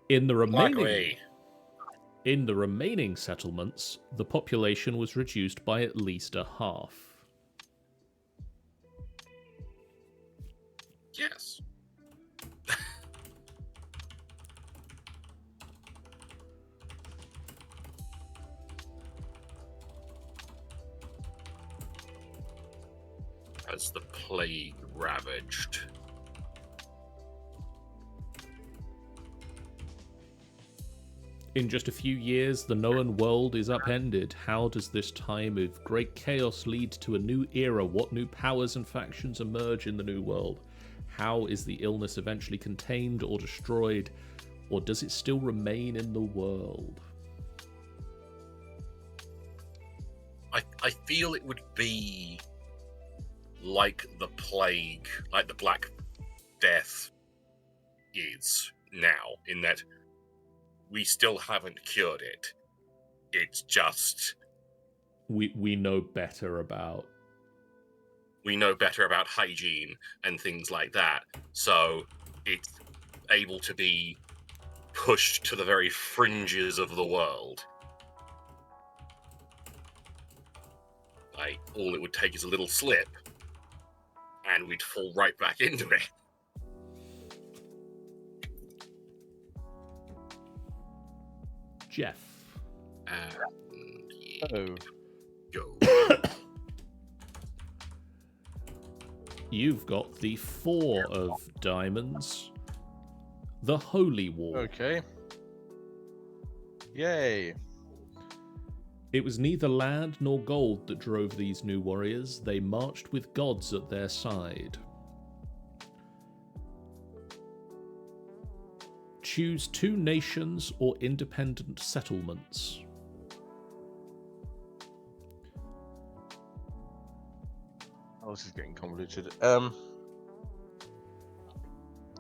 In the remaining settlements, the population was reduced by at least a half. Yes. As the plague ravaged. In just a few years, the known world is upended. How does this time of great chaos lead to a new era? What new powers and factions emerge in the new world? How is the illness eventually contained or destroyed? Or does it still remain in the world? I feel it would be like the plague, like the Black Death is now, in that we still haven't cured it. It's just We know better about. we know better about hygiene and things like that, so it's able to be pushed to the very fringes of the world. Like, all it would take is a little slip, and we'd fall right back into it. Geoff. And yeah, Oh. go. You've got the 4 of diamonds. The Holy War. Okay. Yay. It was neither land nor gold that drove these new warriors. They marched with gods at their side. Choose 2 nations or independent settlements. Oh, this is getting convoluted.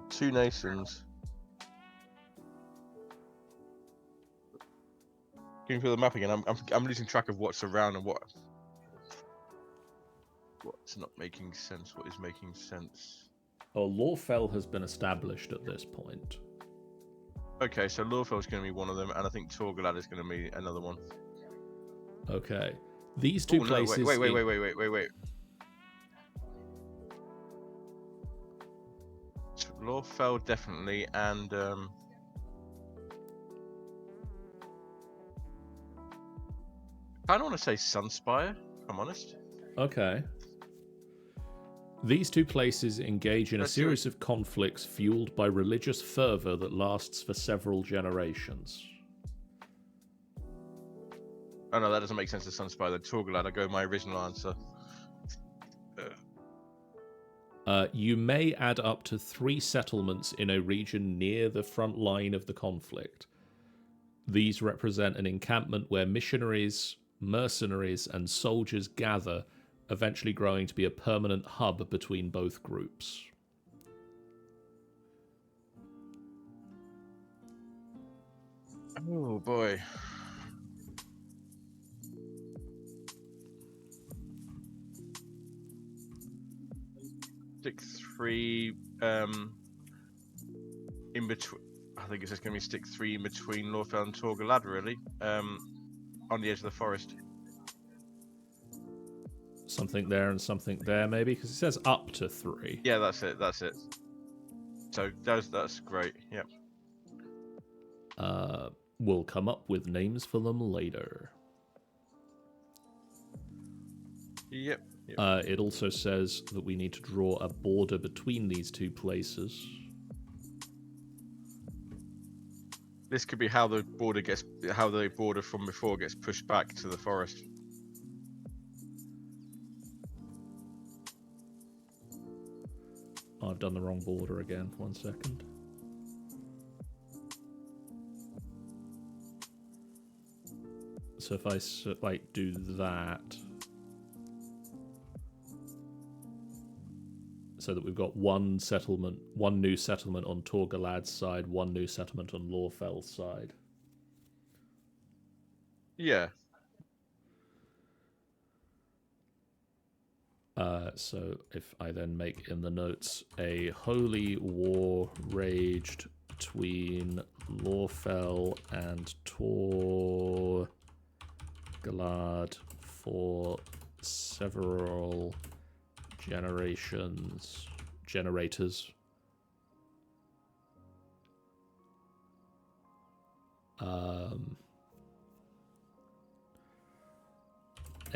2 nations. Can you feel the map again? I'm losing track of what's around and what. What's not making sense? What is making sense? Oh, Lawfell has been established at this point. Okay, so Lawfell's going to be one of them, and I think Torgalad is going to be another one. Okay. These two places... Wait. Lawfell definitely, and I don't want to say Sunspire, if I'm honest. Okay. These two places engage in a series of conflicts fueled by religious fervor that lasts for several generations. Oh no, that doesn't make sense to Sunspire. Then Torgalad, I go with my original answer. You may add up to 3 settlements in a region near the front line of the conflict. These represent an encampment where missionaries, mercenaries, and soldiers gather, eventually growing to be a permanent hub between both groups. Oh boy. Stick 3 in between. I think it's just going to be stick 3 in between Lawfell and Torgalad, really. On the edge of the forest. Something there and something there, maybe? Because it says up to 3. Yeah, that's it. So that's great. Yep. We'll come up with names for them later. Yep. It also says that we need to draw a border between these two places. This could be how the border from before gets pushed back to the forest. I've done the wrong border again. 1 second. So if I do that, so that we've got one new settlement on Torgalad's side, one new settlement on Lawfell's side. Yeah. So if I then make in the notes a holy war raged between Lawfell and Torgalad for several generators.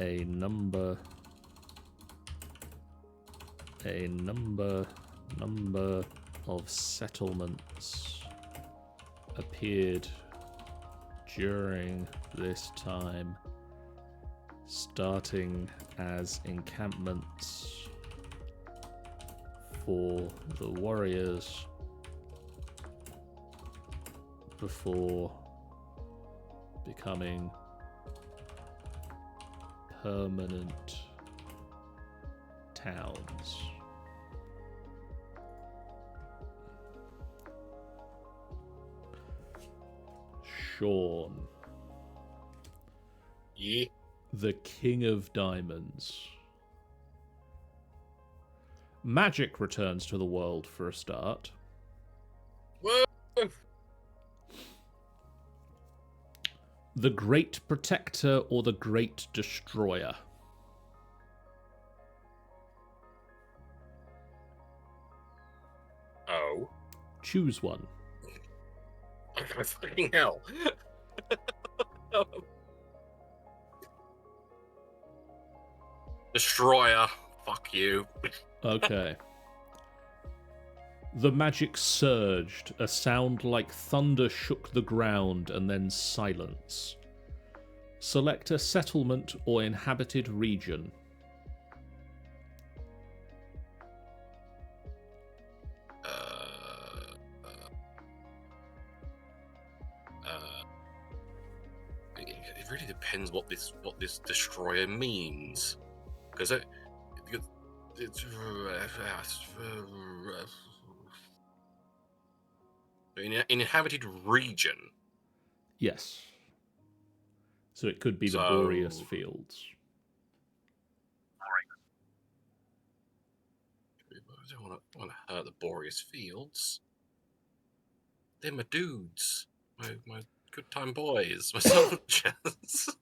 A number of settlements appeared during this time, starting as encampments for the warriors before becoming permanent towns. Sean. Yeah. The King of Diamonds. Magic returns to the world for a start. Whoa. The Great Protector or the Great Destroyer? Oh. Choose one. Oh, fucking hell. Destroyer. Fuck you. Okay. The magic surged. A sound like thunder shook the ground and then silence. Select a settlement or inhabited region. It really depends what this destroyer means, because it's an inhabited region. Yes. So it could be the Boreas Fields. don't want to hurt the Boreas Fields. They're my dudes, my good time boys, my soldiers.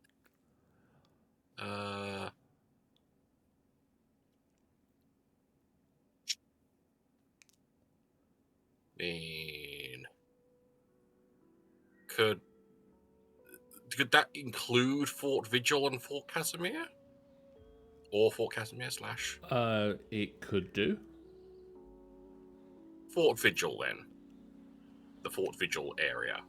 Could that include Fort Vigil and Fort Casimir? Or Fort Casimir / It could do. Fort Vigil, then. The Fort Vigil area.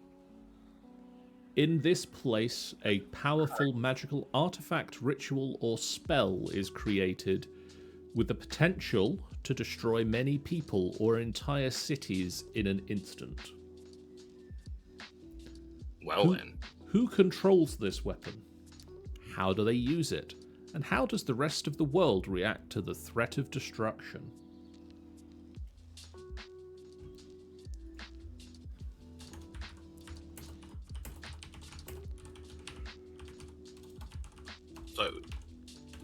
In this place, a powerful magical artifact, ritual, or spell is created with the potential to destroy many people or entire cities in an instant. Well, then. Who controls this weapon? How do they use it? And how does the rest of the world react to the threat of destruction?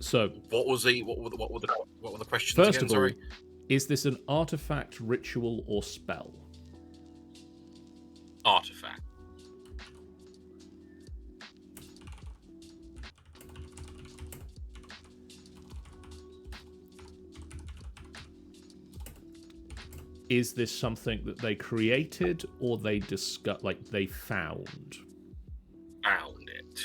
So what were the questions first again? of all, Sorry. is this an artifact, ritual, or spell? Artifact. Is this something that they created or they they found? Found it.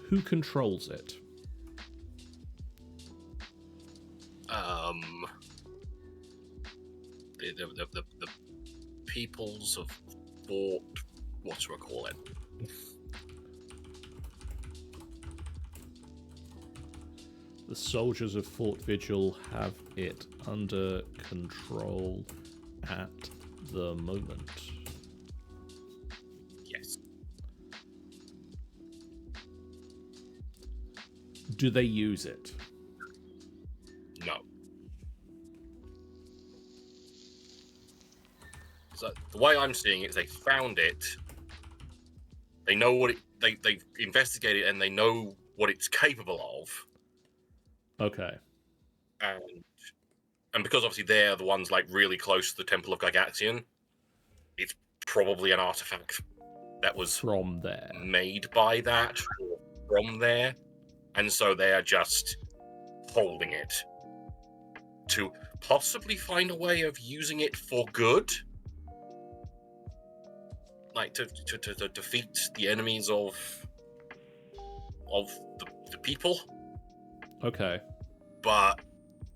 Who controls it? The peoples of Fort, what do I call it? The soldiers of Fort Vigil have it under control at the moment. Yes. Do they use it? No. So the way I'm seeing it is they found it. They know what they've investigated and they know what it's capable of. Okay. And because obviously they're the ones like really close to the Temple of Gygaxian, it's probably an artifact that was From there. made by that or from there. And so they are just holding it to possibly find a way of using it for good. Like to defeat the enemies of the people. Okay. But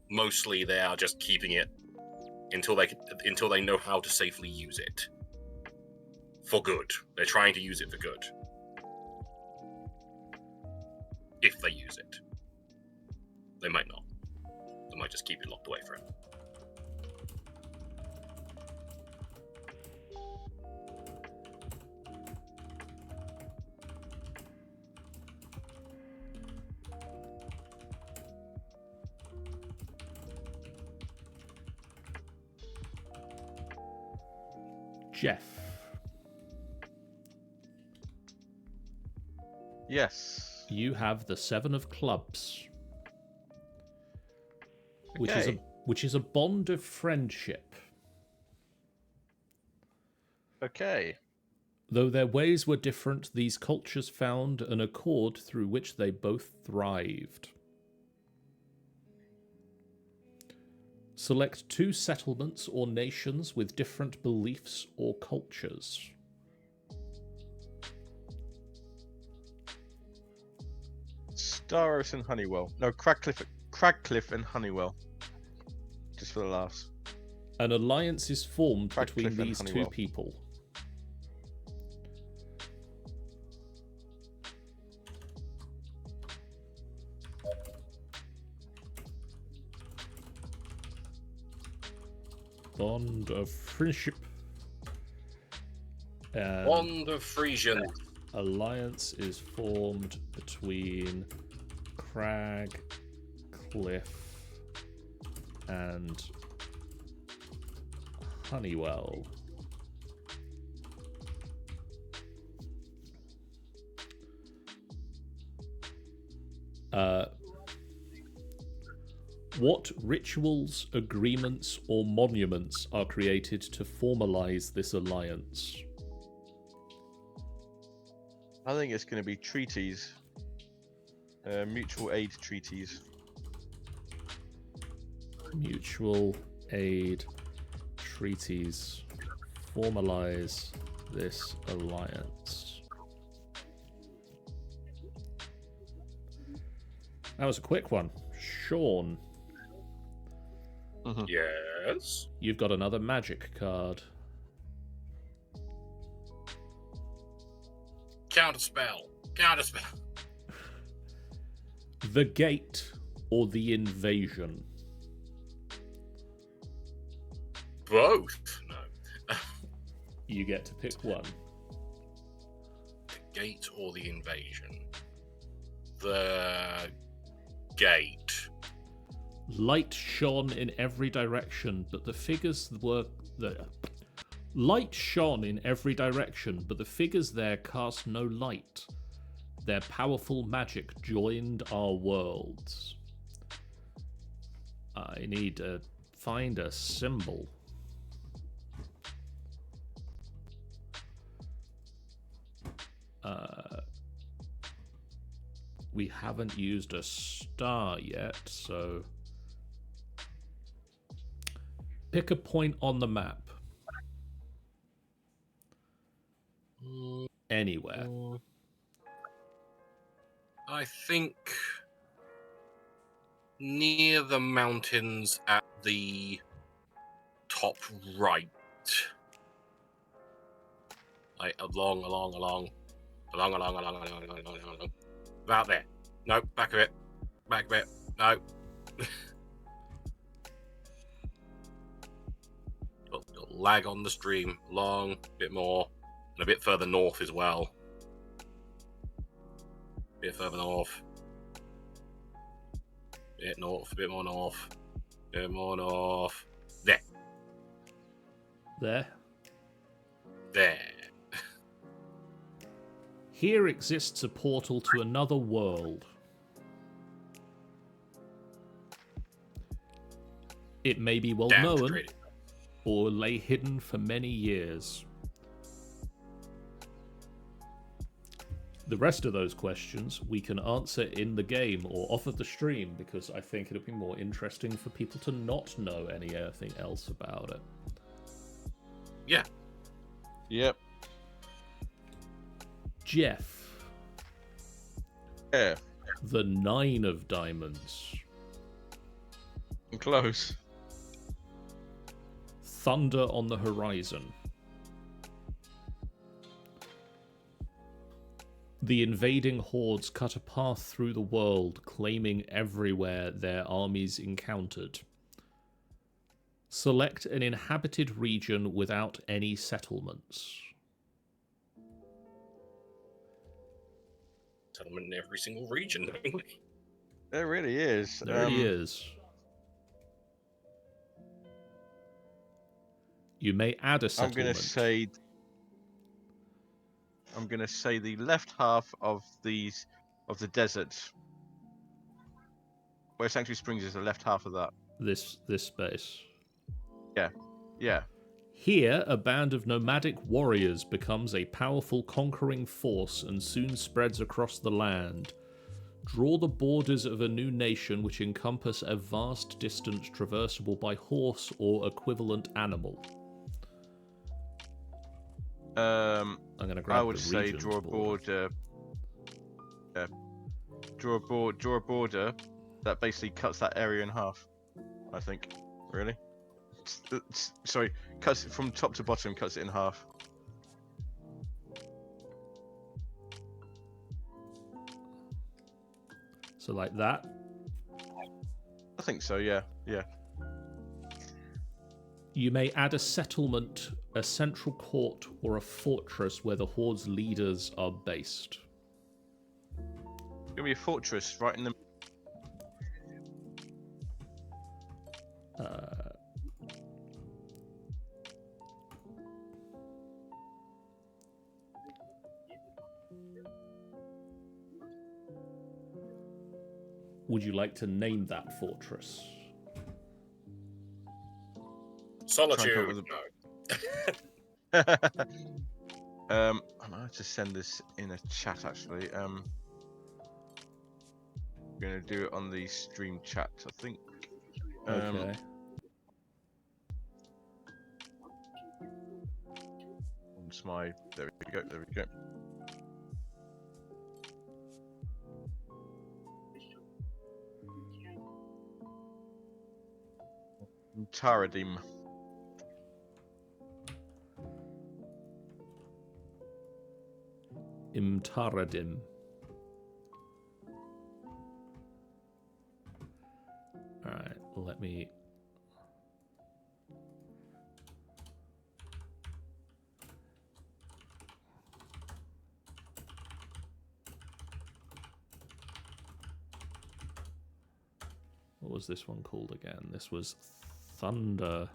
mostly they are just keeping it until they know how to safely use it for good. They're trying to use it for good. If they use it. They might not. They might just keep it locked away forever. Geoff. Yes. You have the 7 of clubs, Okay. which is a bond of friendship. Okay. Though their ways were different, these cultures found an accord through which they both thrived. Select 2 settlements or nations with different beliefs or cultures. Staros and Honeywell. No, Cragcliff and Honeywell. Just for the laughs. An alliance is formed between Radcliffe and these 2 Honeywell. people. Bond of friendship. Bond of Frisian. alliance is formed between Crag, Cliff, and Honeywell. What rituals, agreements, or monuments are created to formalize this alliance? I think it's going to be treaties. Mutual aid treaties. Mutual aid treaties formalize this alliance. That was a quick one. Sean, Yes. you've got another magic card. Counterspell. Counterspell. The Gate or the Invasion? Both. No. You get to pick one. The gate or the invasion? The gate. Light shone in every direction, but the figures were... Light shone in every direction, but the figures there cast no light. Their powerful magic joined our worlds. I need to find a symbol. We haven't used a star yet, so... Pick a point on the map. Anywhere. I think near the mountains at the top right. Like along. About there. No, back of it. Back of it. No. Got lag on the stream. Long, a bit more. And a bit further north as well. Bit further north. Bit north, a bit more north. Bit more north. There. There. There. Here exists a portal to another world. It may be well known, Curated. or lay hidden for many years. The rest of those questions we can answer in the game or off of the stream, because I think it'll be more interesting for people to not know anything else about it. Yeah. Yep. Geoff, Yeah. the 9 of diamonds. I'm close. Thunder on the horizon. The invading hordes cut a path through the world, claiming everywhere their armies encountered. Select an inhabited region without any settlements. Settlement in every single region. There really is. There it is. You may add a I'm settlement. gonna say the left half of the desert, where Sanctuary Springs is the left half of that. This space. Yeah. Here, a band of nomadic warriors becomes a powerful conquering force and soon spreads across the land. Draw the borders of a new nation which encompass a vast distance traversable by horse or equivalent animal. I'm going to grab I would the say regions draw a border. Yeah. Draw a border that basically cuts that area in half. I think. Really? Sorry, cuts it from top to bottom, cuts it in half. So like that. I think so. Yeah. You may add a settlement a central court or a fortress where the Horde's leaders are based. It's gonna be a fortress right in the. Would you like to name that fortress? Solitude. I might just send this in a chat actually. I'm gonna do it on the stream chat, I think. Okay. It's my. There we go. There we go. Taradim. Imtaradim. Alright, let me... What was this one called again? This was Thunder.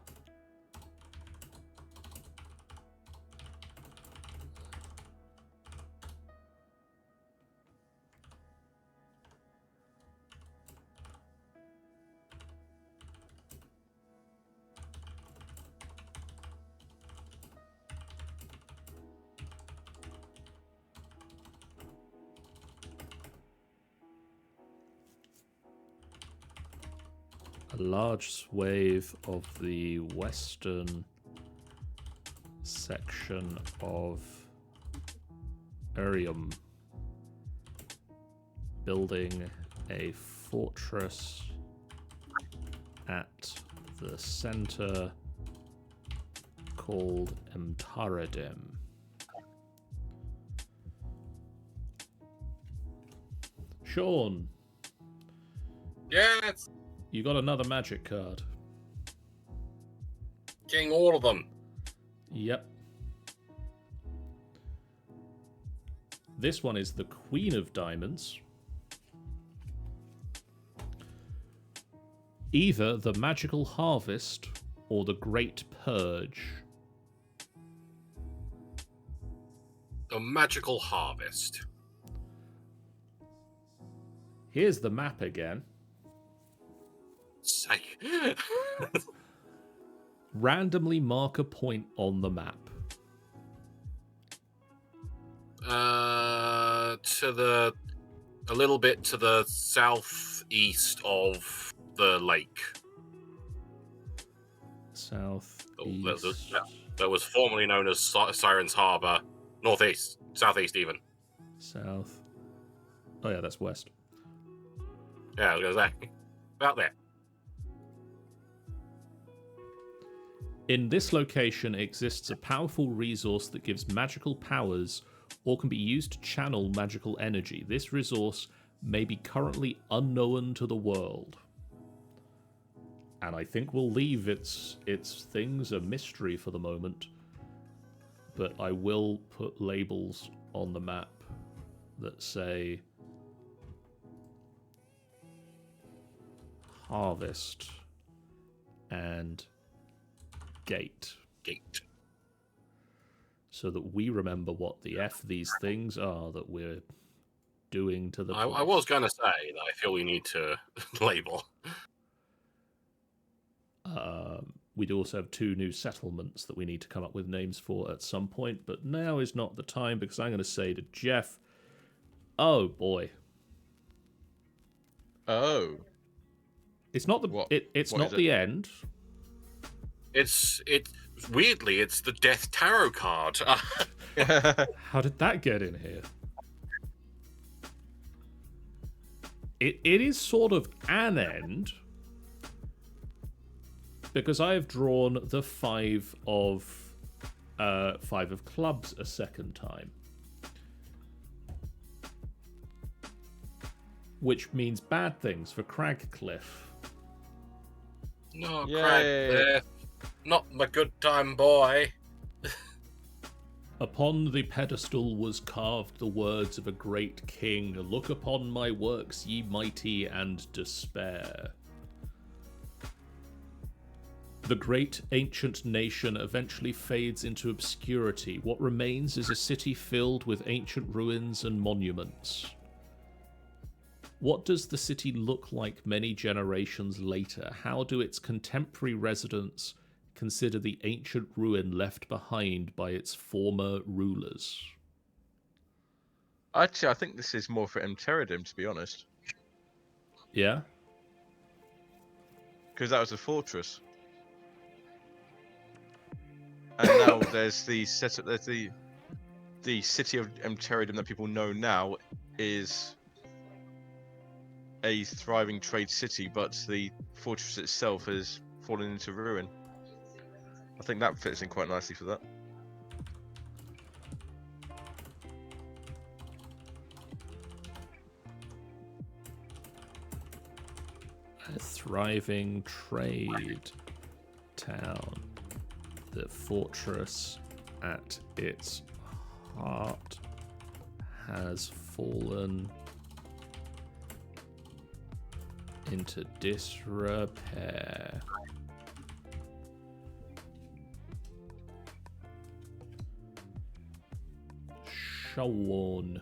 A large swathe of the western section of Urium, building a fortress at the center called Emtaradim. Sean, Yes, you got another magic card. getting all of them. Yep. This one is the Queen of Diamonds. Either the Magical Harvest or the Great Purge. The magical harvest. Here's the map again. Say. Randomly mark a point on the map. A little bit to the southeast of the lake. South. That was formerly known as Siren's Harbor. Northeast. Southeast, even. South. Oh, yeah, that's west. Yeah, I was going to say. About there. In this location exists a powerful resource that gives magical powers or can be used to channel magical energy. This resource may be currently unknown to the world. And I think we'll leave its things a mystery for the moment. But I will put labels on the map that say Harvest and Gate. So that we remember what the F these things are that we're doing to the place. I was going to say that I feel we need to label. We do also have 2 new settlements that we need to come up with names for at some point, but now is not the time because I'm going to say to Geoff, oh boy. Oh. It's not the it's not the end. It's weirdly it's the Death Tarot card. How did that get in here? It is sort of an end because I have drawn the 5 of clubs a second time, which means bad things for Cragcliff. No, Yay. Cragcliff. Not my good time boy. Upon the pedestal was carved the words of a great king. Look upon my works, ye mighty, and despair. The great ancient nation eventually fades into obscurity. What remains is a city filled with ancient ruins and monuments. What does the city look like many generations later? How do its contemporary residents consider the ancient ruin left behind by its former rulers? Actually, I think this is more for Emteridim, to be honest, Yeah? because that was a fortress, and now there's the setup. There's the city of Emteridim that people know now is a thriving trade city, but the fortress itself has fallen into ruin. I think that fits in quite nicely for that. A thriving trade town. The fortress at its heart has fallen into disrepair. Shown.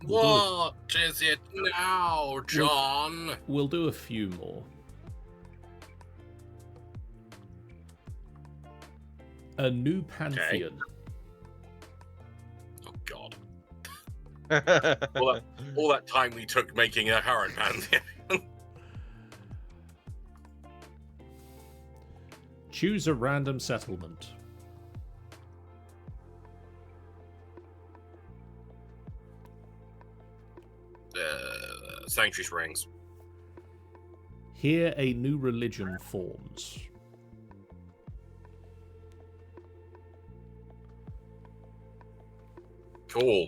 What is it now, John? We'll do a few more. A new pantheon. Oh God! all that time we took making a current pantheon. Choose a random settlement. Sanctuary Springs. Here a new religion forms. Cool.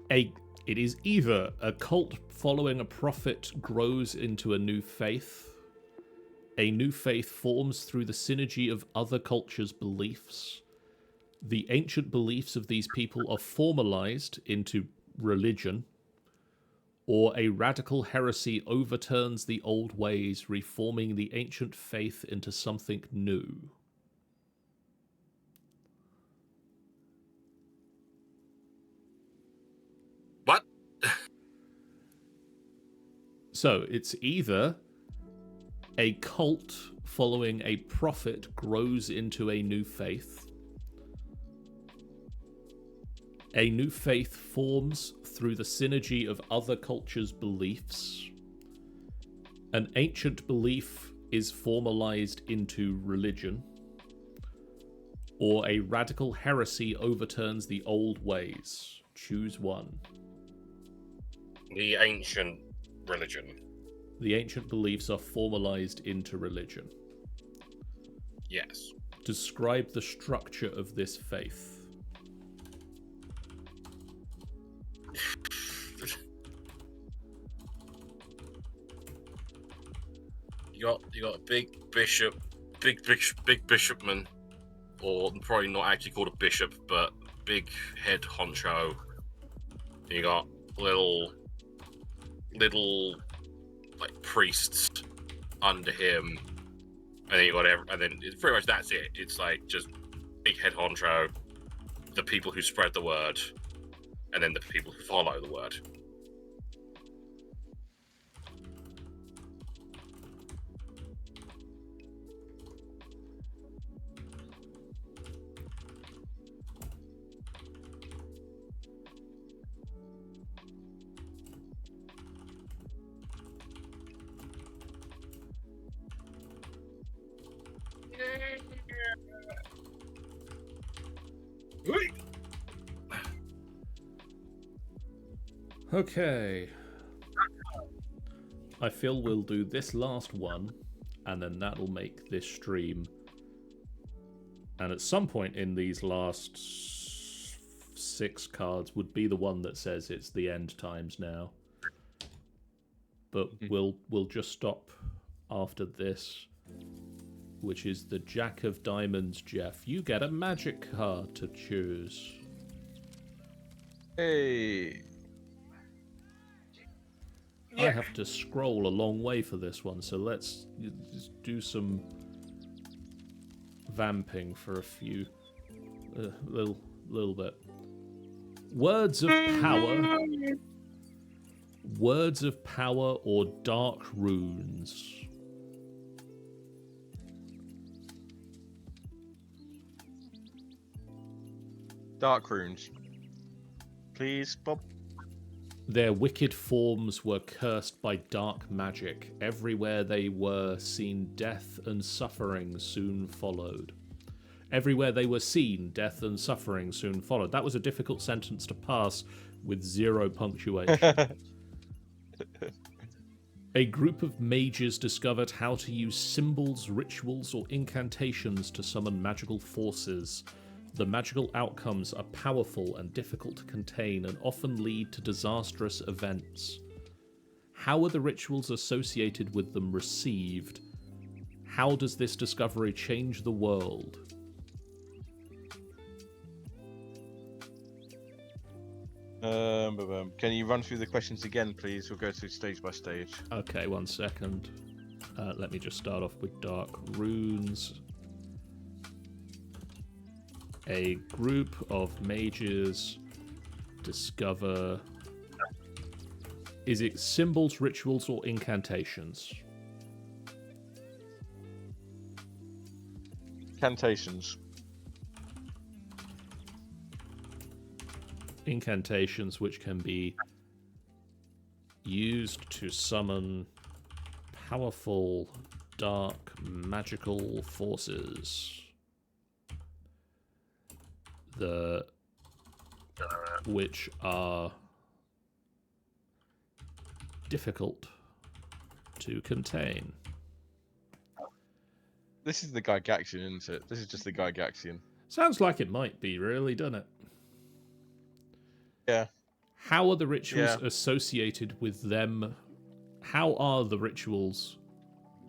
It is either a cult following a prophet grows into a new faith forms through the synergy of other cultures' beliefs, the ancient beliefs of these people are formalized into religion, or a radical heresy overturns the old ways, reforming the ancient faith into something new. What? So it's either a cult following a prophet grows into a new faith. A new faith forms through the synergy of other cultures' beliefs. An ancient belief is formalized into religion. Or a radical heresy overturns the old ways. Choose one. The ancient religion. The ancient beliefs are formalized into religion. Yes. Describe the structure of this faith. You got a big bishopman, or probably not actually called a bishop, but big head honcho. You got little like priests under him, and then you got and then it's pretty much that's it. It's like just big head honcho, the people who spread the word, and then the people who follow the word. Okay. I feel we'll do this last one, and then that'll make this stream. And at some point in these last 6 cards would be the one that says it's the end times now. But we'll just stop after this. which is the Jack of Diamonds, Geoff. You get a magic card to choose. Hey. I have to scroll a long way for this one, so let's just do some vamping for a few little bit. Words of power. Words of power or dark runes. Dark runes. Please, Bob. Their wicked forms were cursed by dark magic. Everywhere they were seen, death and suffering soon followed. Everywhere they were seen, death and suffering soon followed. That was a difficult sentence to pass with 0 punctuation. A group of mages discovered how to use symbols, rituals, or incantations to summon magical forces. The magical outcomes are powerful and difficult to contain and often lead to disastrous events. How are the rituals associated with them received? How does this discovery change the world? Can you run through the questions again, please? We'll go through stage by stage. Okay, 1 second. Let me just start off with dark runes. A group of mages discover... Is it symbols, rituals, or incantations? Incantations. Incantations which can be used to summon powerful, dark, magical forces. Which are difficult to contain. This is the Gygaxian, isn't it? This is just the Gygaxian. Sounds like it might be, really, doesn't it? Yeah. How are the rituals associated with them? How are the rituals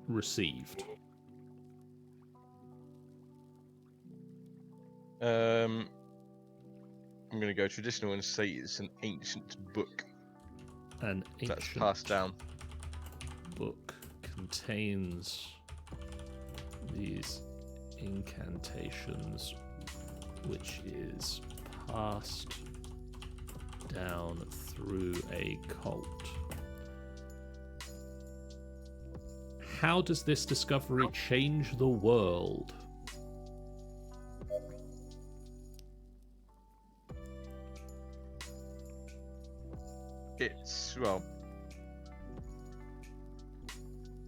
received? I'm going to go traditional and say it's an ancient book. An ancient That's passed down. book contains these incantations, which is passed down through a cult. How does this discovery change the world? It's, well,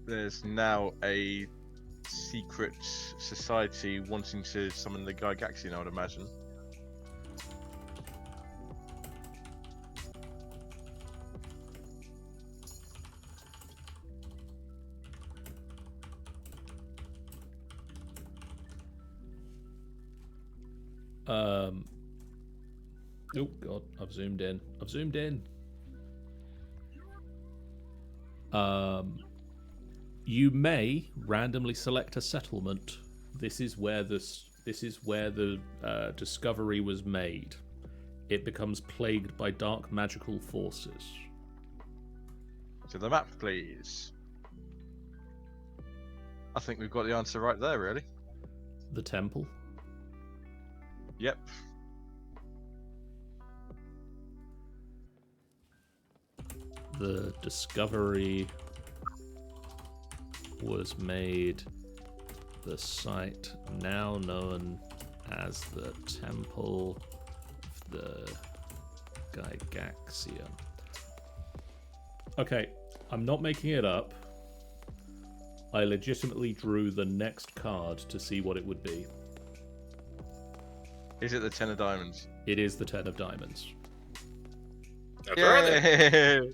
there's now a secret society wanting to summon the Gygaxian, I would imagine. Oh god, I've zoomed in. You may randomly select a settlement. This is where the discovery was made. It becomes plagued by dark magical forces. To the map, please. I think we've got the answer right there, really. The temple. Yep. The discovery was made. The site now known as the Temple of the Gygaxian. Okay, I'm not making it up. I legitimately drew the next card to see what it would be. Is it the 10 of diamonds? It is the 10 of diamonds. That's all right then. Yay!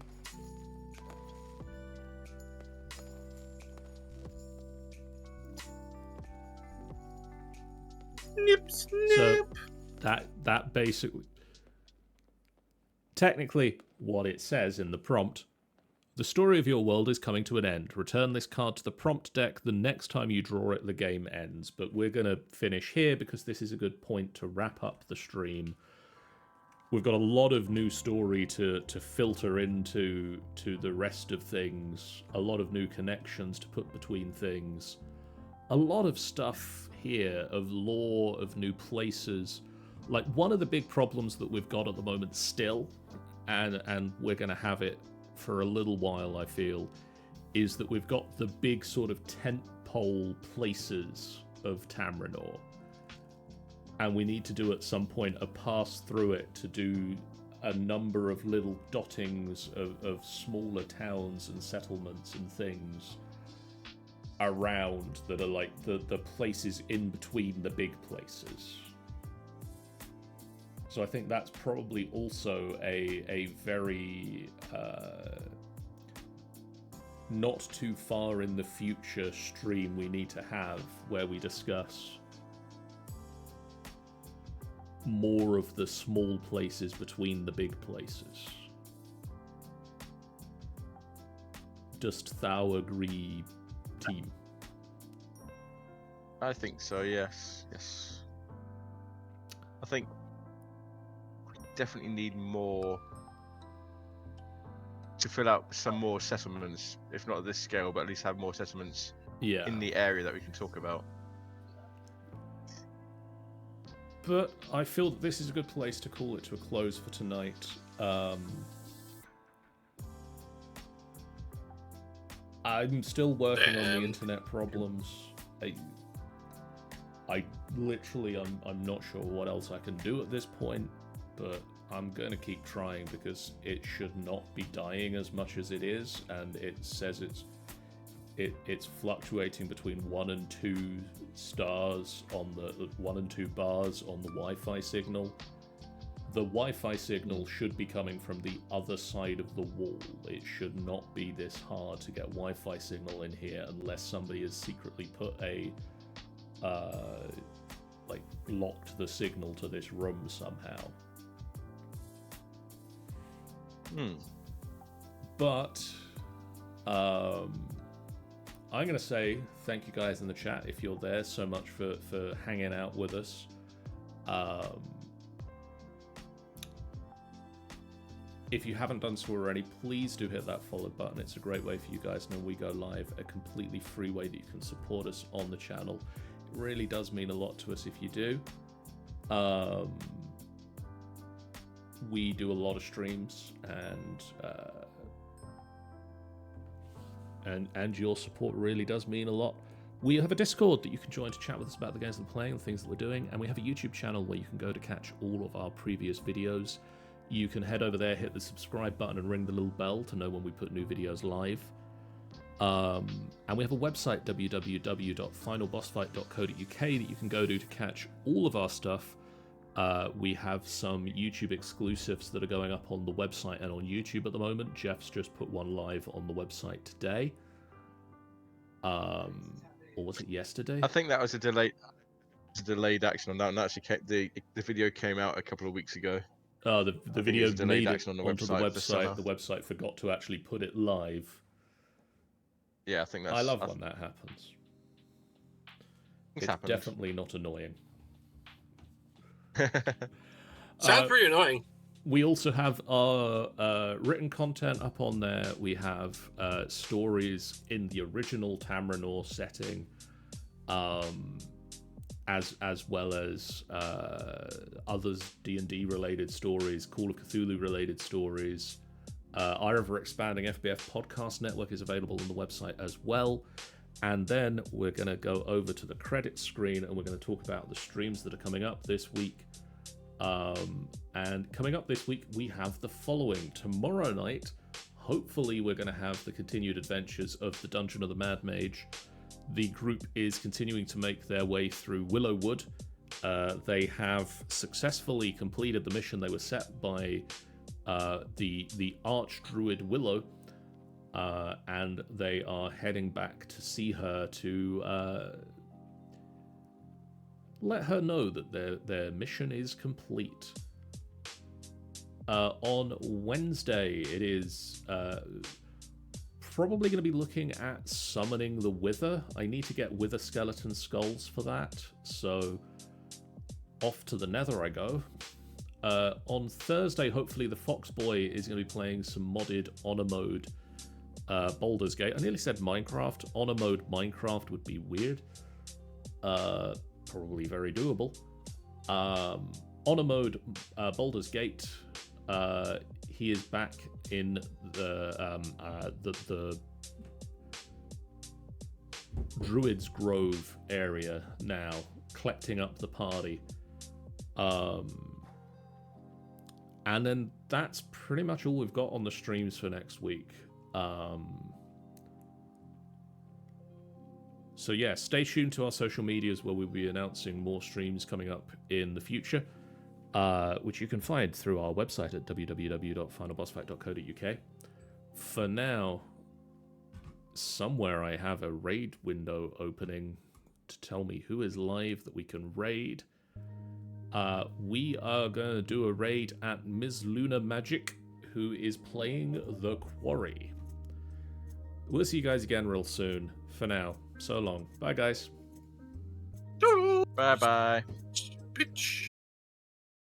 Nip, snip. So that basically, technically, what it says in the prompt, The story of your world is coming to an end. Return this card to the prompt deck. The next time you draw it, the game ends. But we're going to finish here because this is a good point to wrap up the stream. We've got a lot of new story to filter into the rest of things. A lot of new connections to put between things. A lot of stuff here of lore, of new places. Like, one of the big problems that we've got at the moment still, and we're going to have it for a little while, I feel, is that we've got the big sort of tentpole places of Tamrinor. And we need to do at some point a pass through it to do a number of little dottings of smaller towns and settlements and things around that are like the places in between the big places. So I think that's probably also a very not too far in the future stream we need to have where we discuss more of the small places between the big places. Dost thou agree, team? I think so, yes. I think we definitely need more to fill out some more settlements, if not at this scale, but at least have more settlements in the area that we can talk about. But I feel that this is a good place to call it to a close for tonight. I'm still working on the internet problems. I literally, I'm not sure what else I can do at this point, but I'm going to keep trying because it should not be dying as much as it is, and it says it's fluctuating between 1 and 2 stars on the 1 and 2 bars on the Wi-Fi signal. The Wi-Fi signal should be coming from the other side of the wall. It should not be this hard to get Wi-Fi signal in here unless somebody has secretly put a like locked the signal to this room somehow. But I'm going to say thank you guys in the chat if you're there so much for hanging out with us. If you haven't done so already, please do hit that follow button. It's a great way for you guys to know we go live, a completely free way that you can support us on the channel. It really does mean a lot to us if you do. We do a lot of streams, and your support really does mean a lot. We have a Discord that you can join to chat with us about the games that we're playing and things that we're doing, and we have a YouTube channel where you can go to catch all of our previous videos. You can head over there, hit the subscribe button, and ring the little bell to know when we put new videos live. And we have a website, www.finalbossfight.co.uk, that you can go to catch all of our stuff. We have some YouTube exclusives that are going up on the website and on YouTube at the moment. Geoff's just put one live on the website today. Or was it yesterday? I think that was a delayed action on that one. Actually, the video came out a couple of weeks ago. The video made it on the onto website the website. The website forgot to actually put it live. Yeah, I think that's... I love when that happens. It's happened. Definitely not annoying. Sounds pretty annoying. We also have our written content up on there. We have stories in the original Tamrinor setting, as well as others D&D related stories, Call of Cthulhu related stories. Our ever-expanding FBF podcast network is available on the website as well. And then we're going to go over to the credits screen and we're going to talk about the streams that are coming up this week. And coming up this week, we have the following. Tomorrow night, hopefully we're going to have the continued adventures of the Dungeon of the Mad Mage. The group is continuing to make their way through Willowwood. They have successfully completed the mission they were set by the Archdruid Willow, and they are heading back to see her to let her know that their mission is complete. On Wednesday, it is probably going to be looking at summoning the Wither. I need to get Wither skeleton skulls for that, so off to the Nether I go. On Thursday, hopefully, the Fox Boy is going to be playing some modded honor mode Baldur's Gate. I nearly said Minecraft. Honor mode Minecraft would be weird. Probably very doable. Honor mode Baldur's Gate. He is back in the Druid's Grove area now, collecting up the party. And then that's pretty much all we've got on the streams for next week. So yeah, stay tuned to our social medias where we'll be announcing more streams coming up in the future, which you can find through our website at www.finalbossfight.co.uk. For now, somewhere I have a raid window opening to tell me who is live that we can raid. We are going to do a raid at Ms. Luna Magic, who is playing The Quarry. We'll see you guys again real soon. For now, so long. Bye, guys. Bye-bye. Bitch.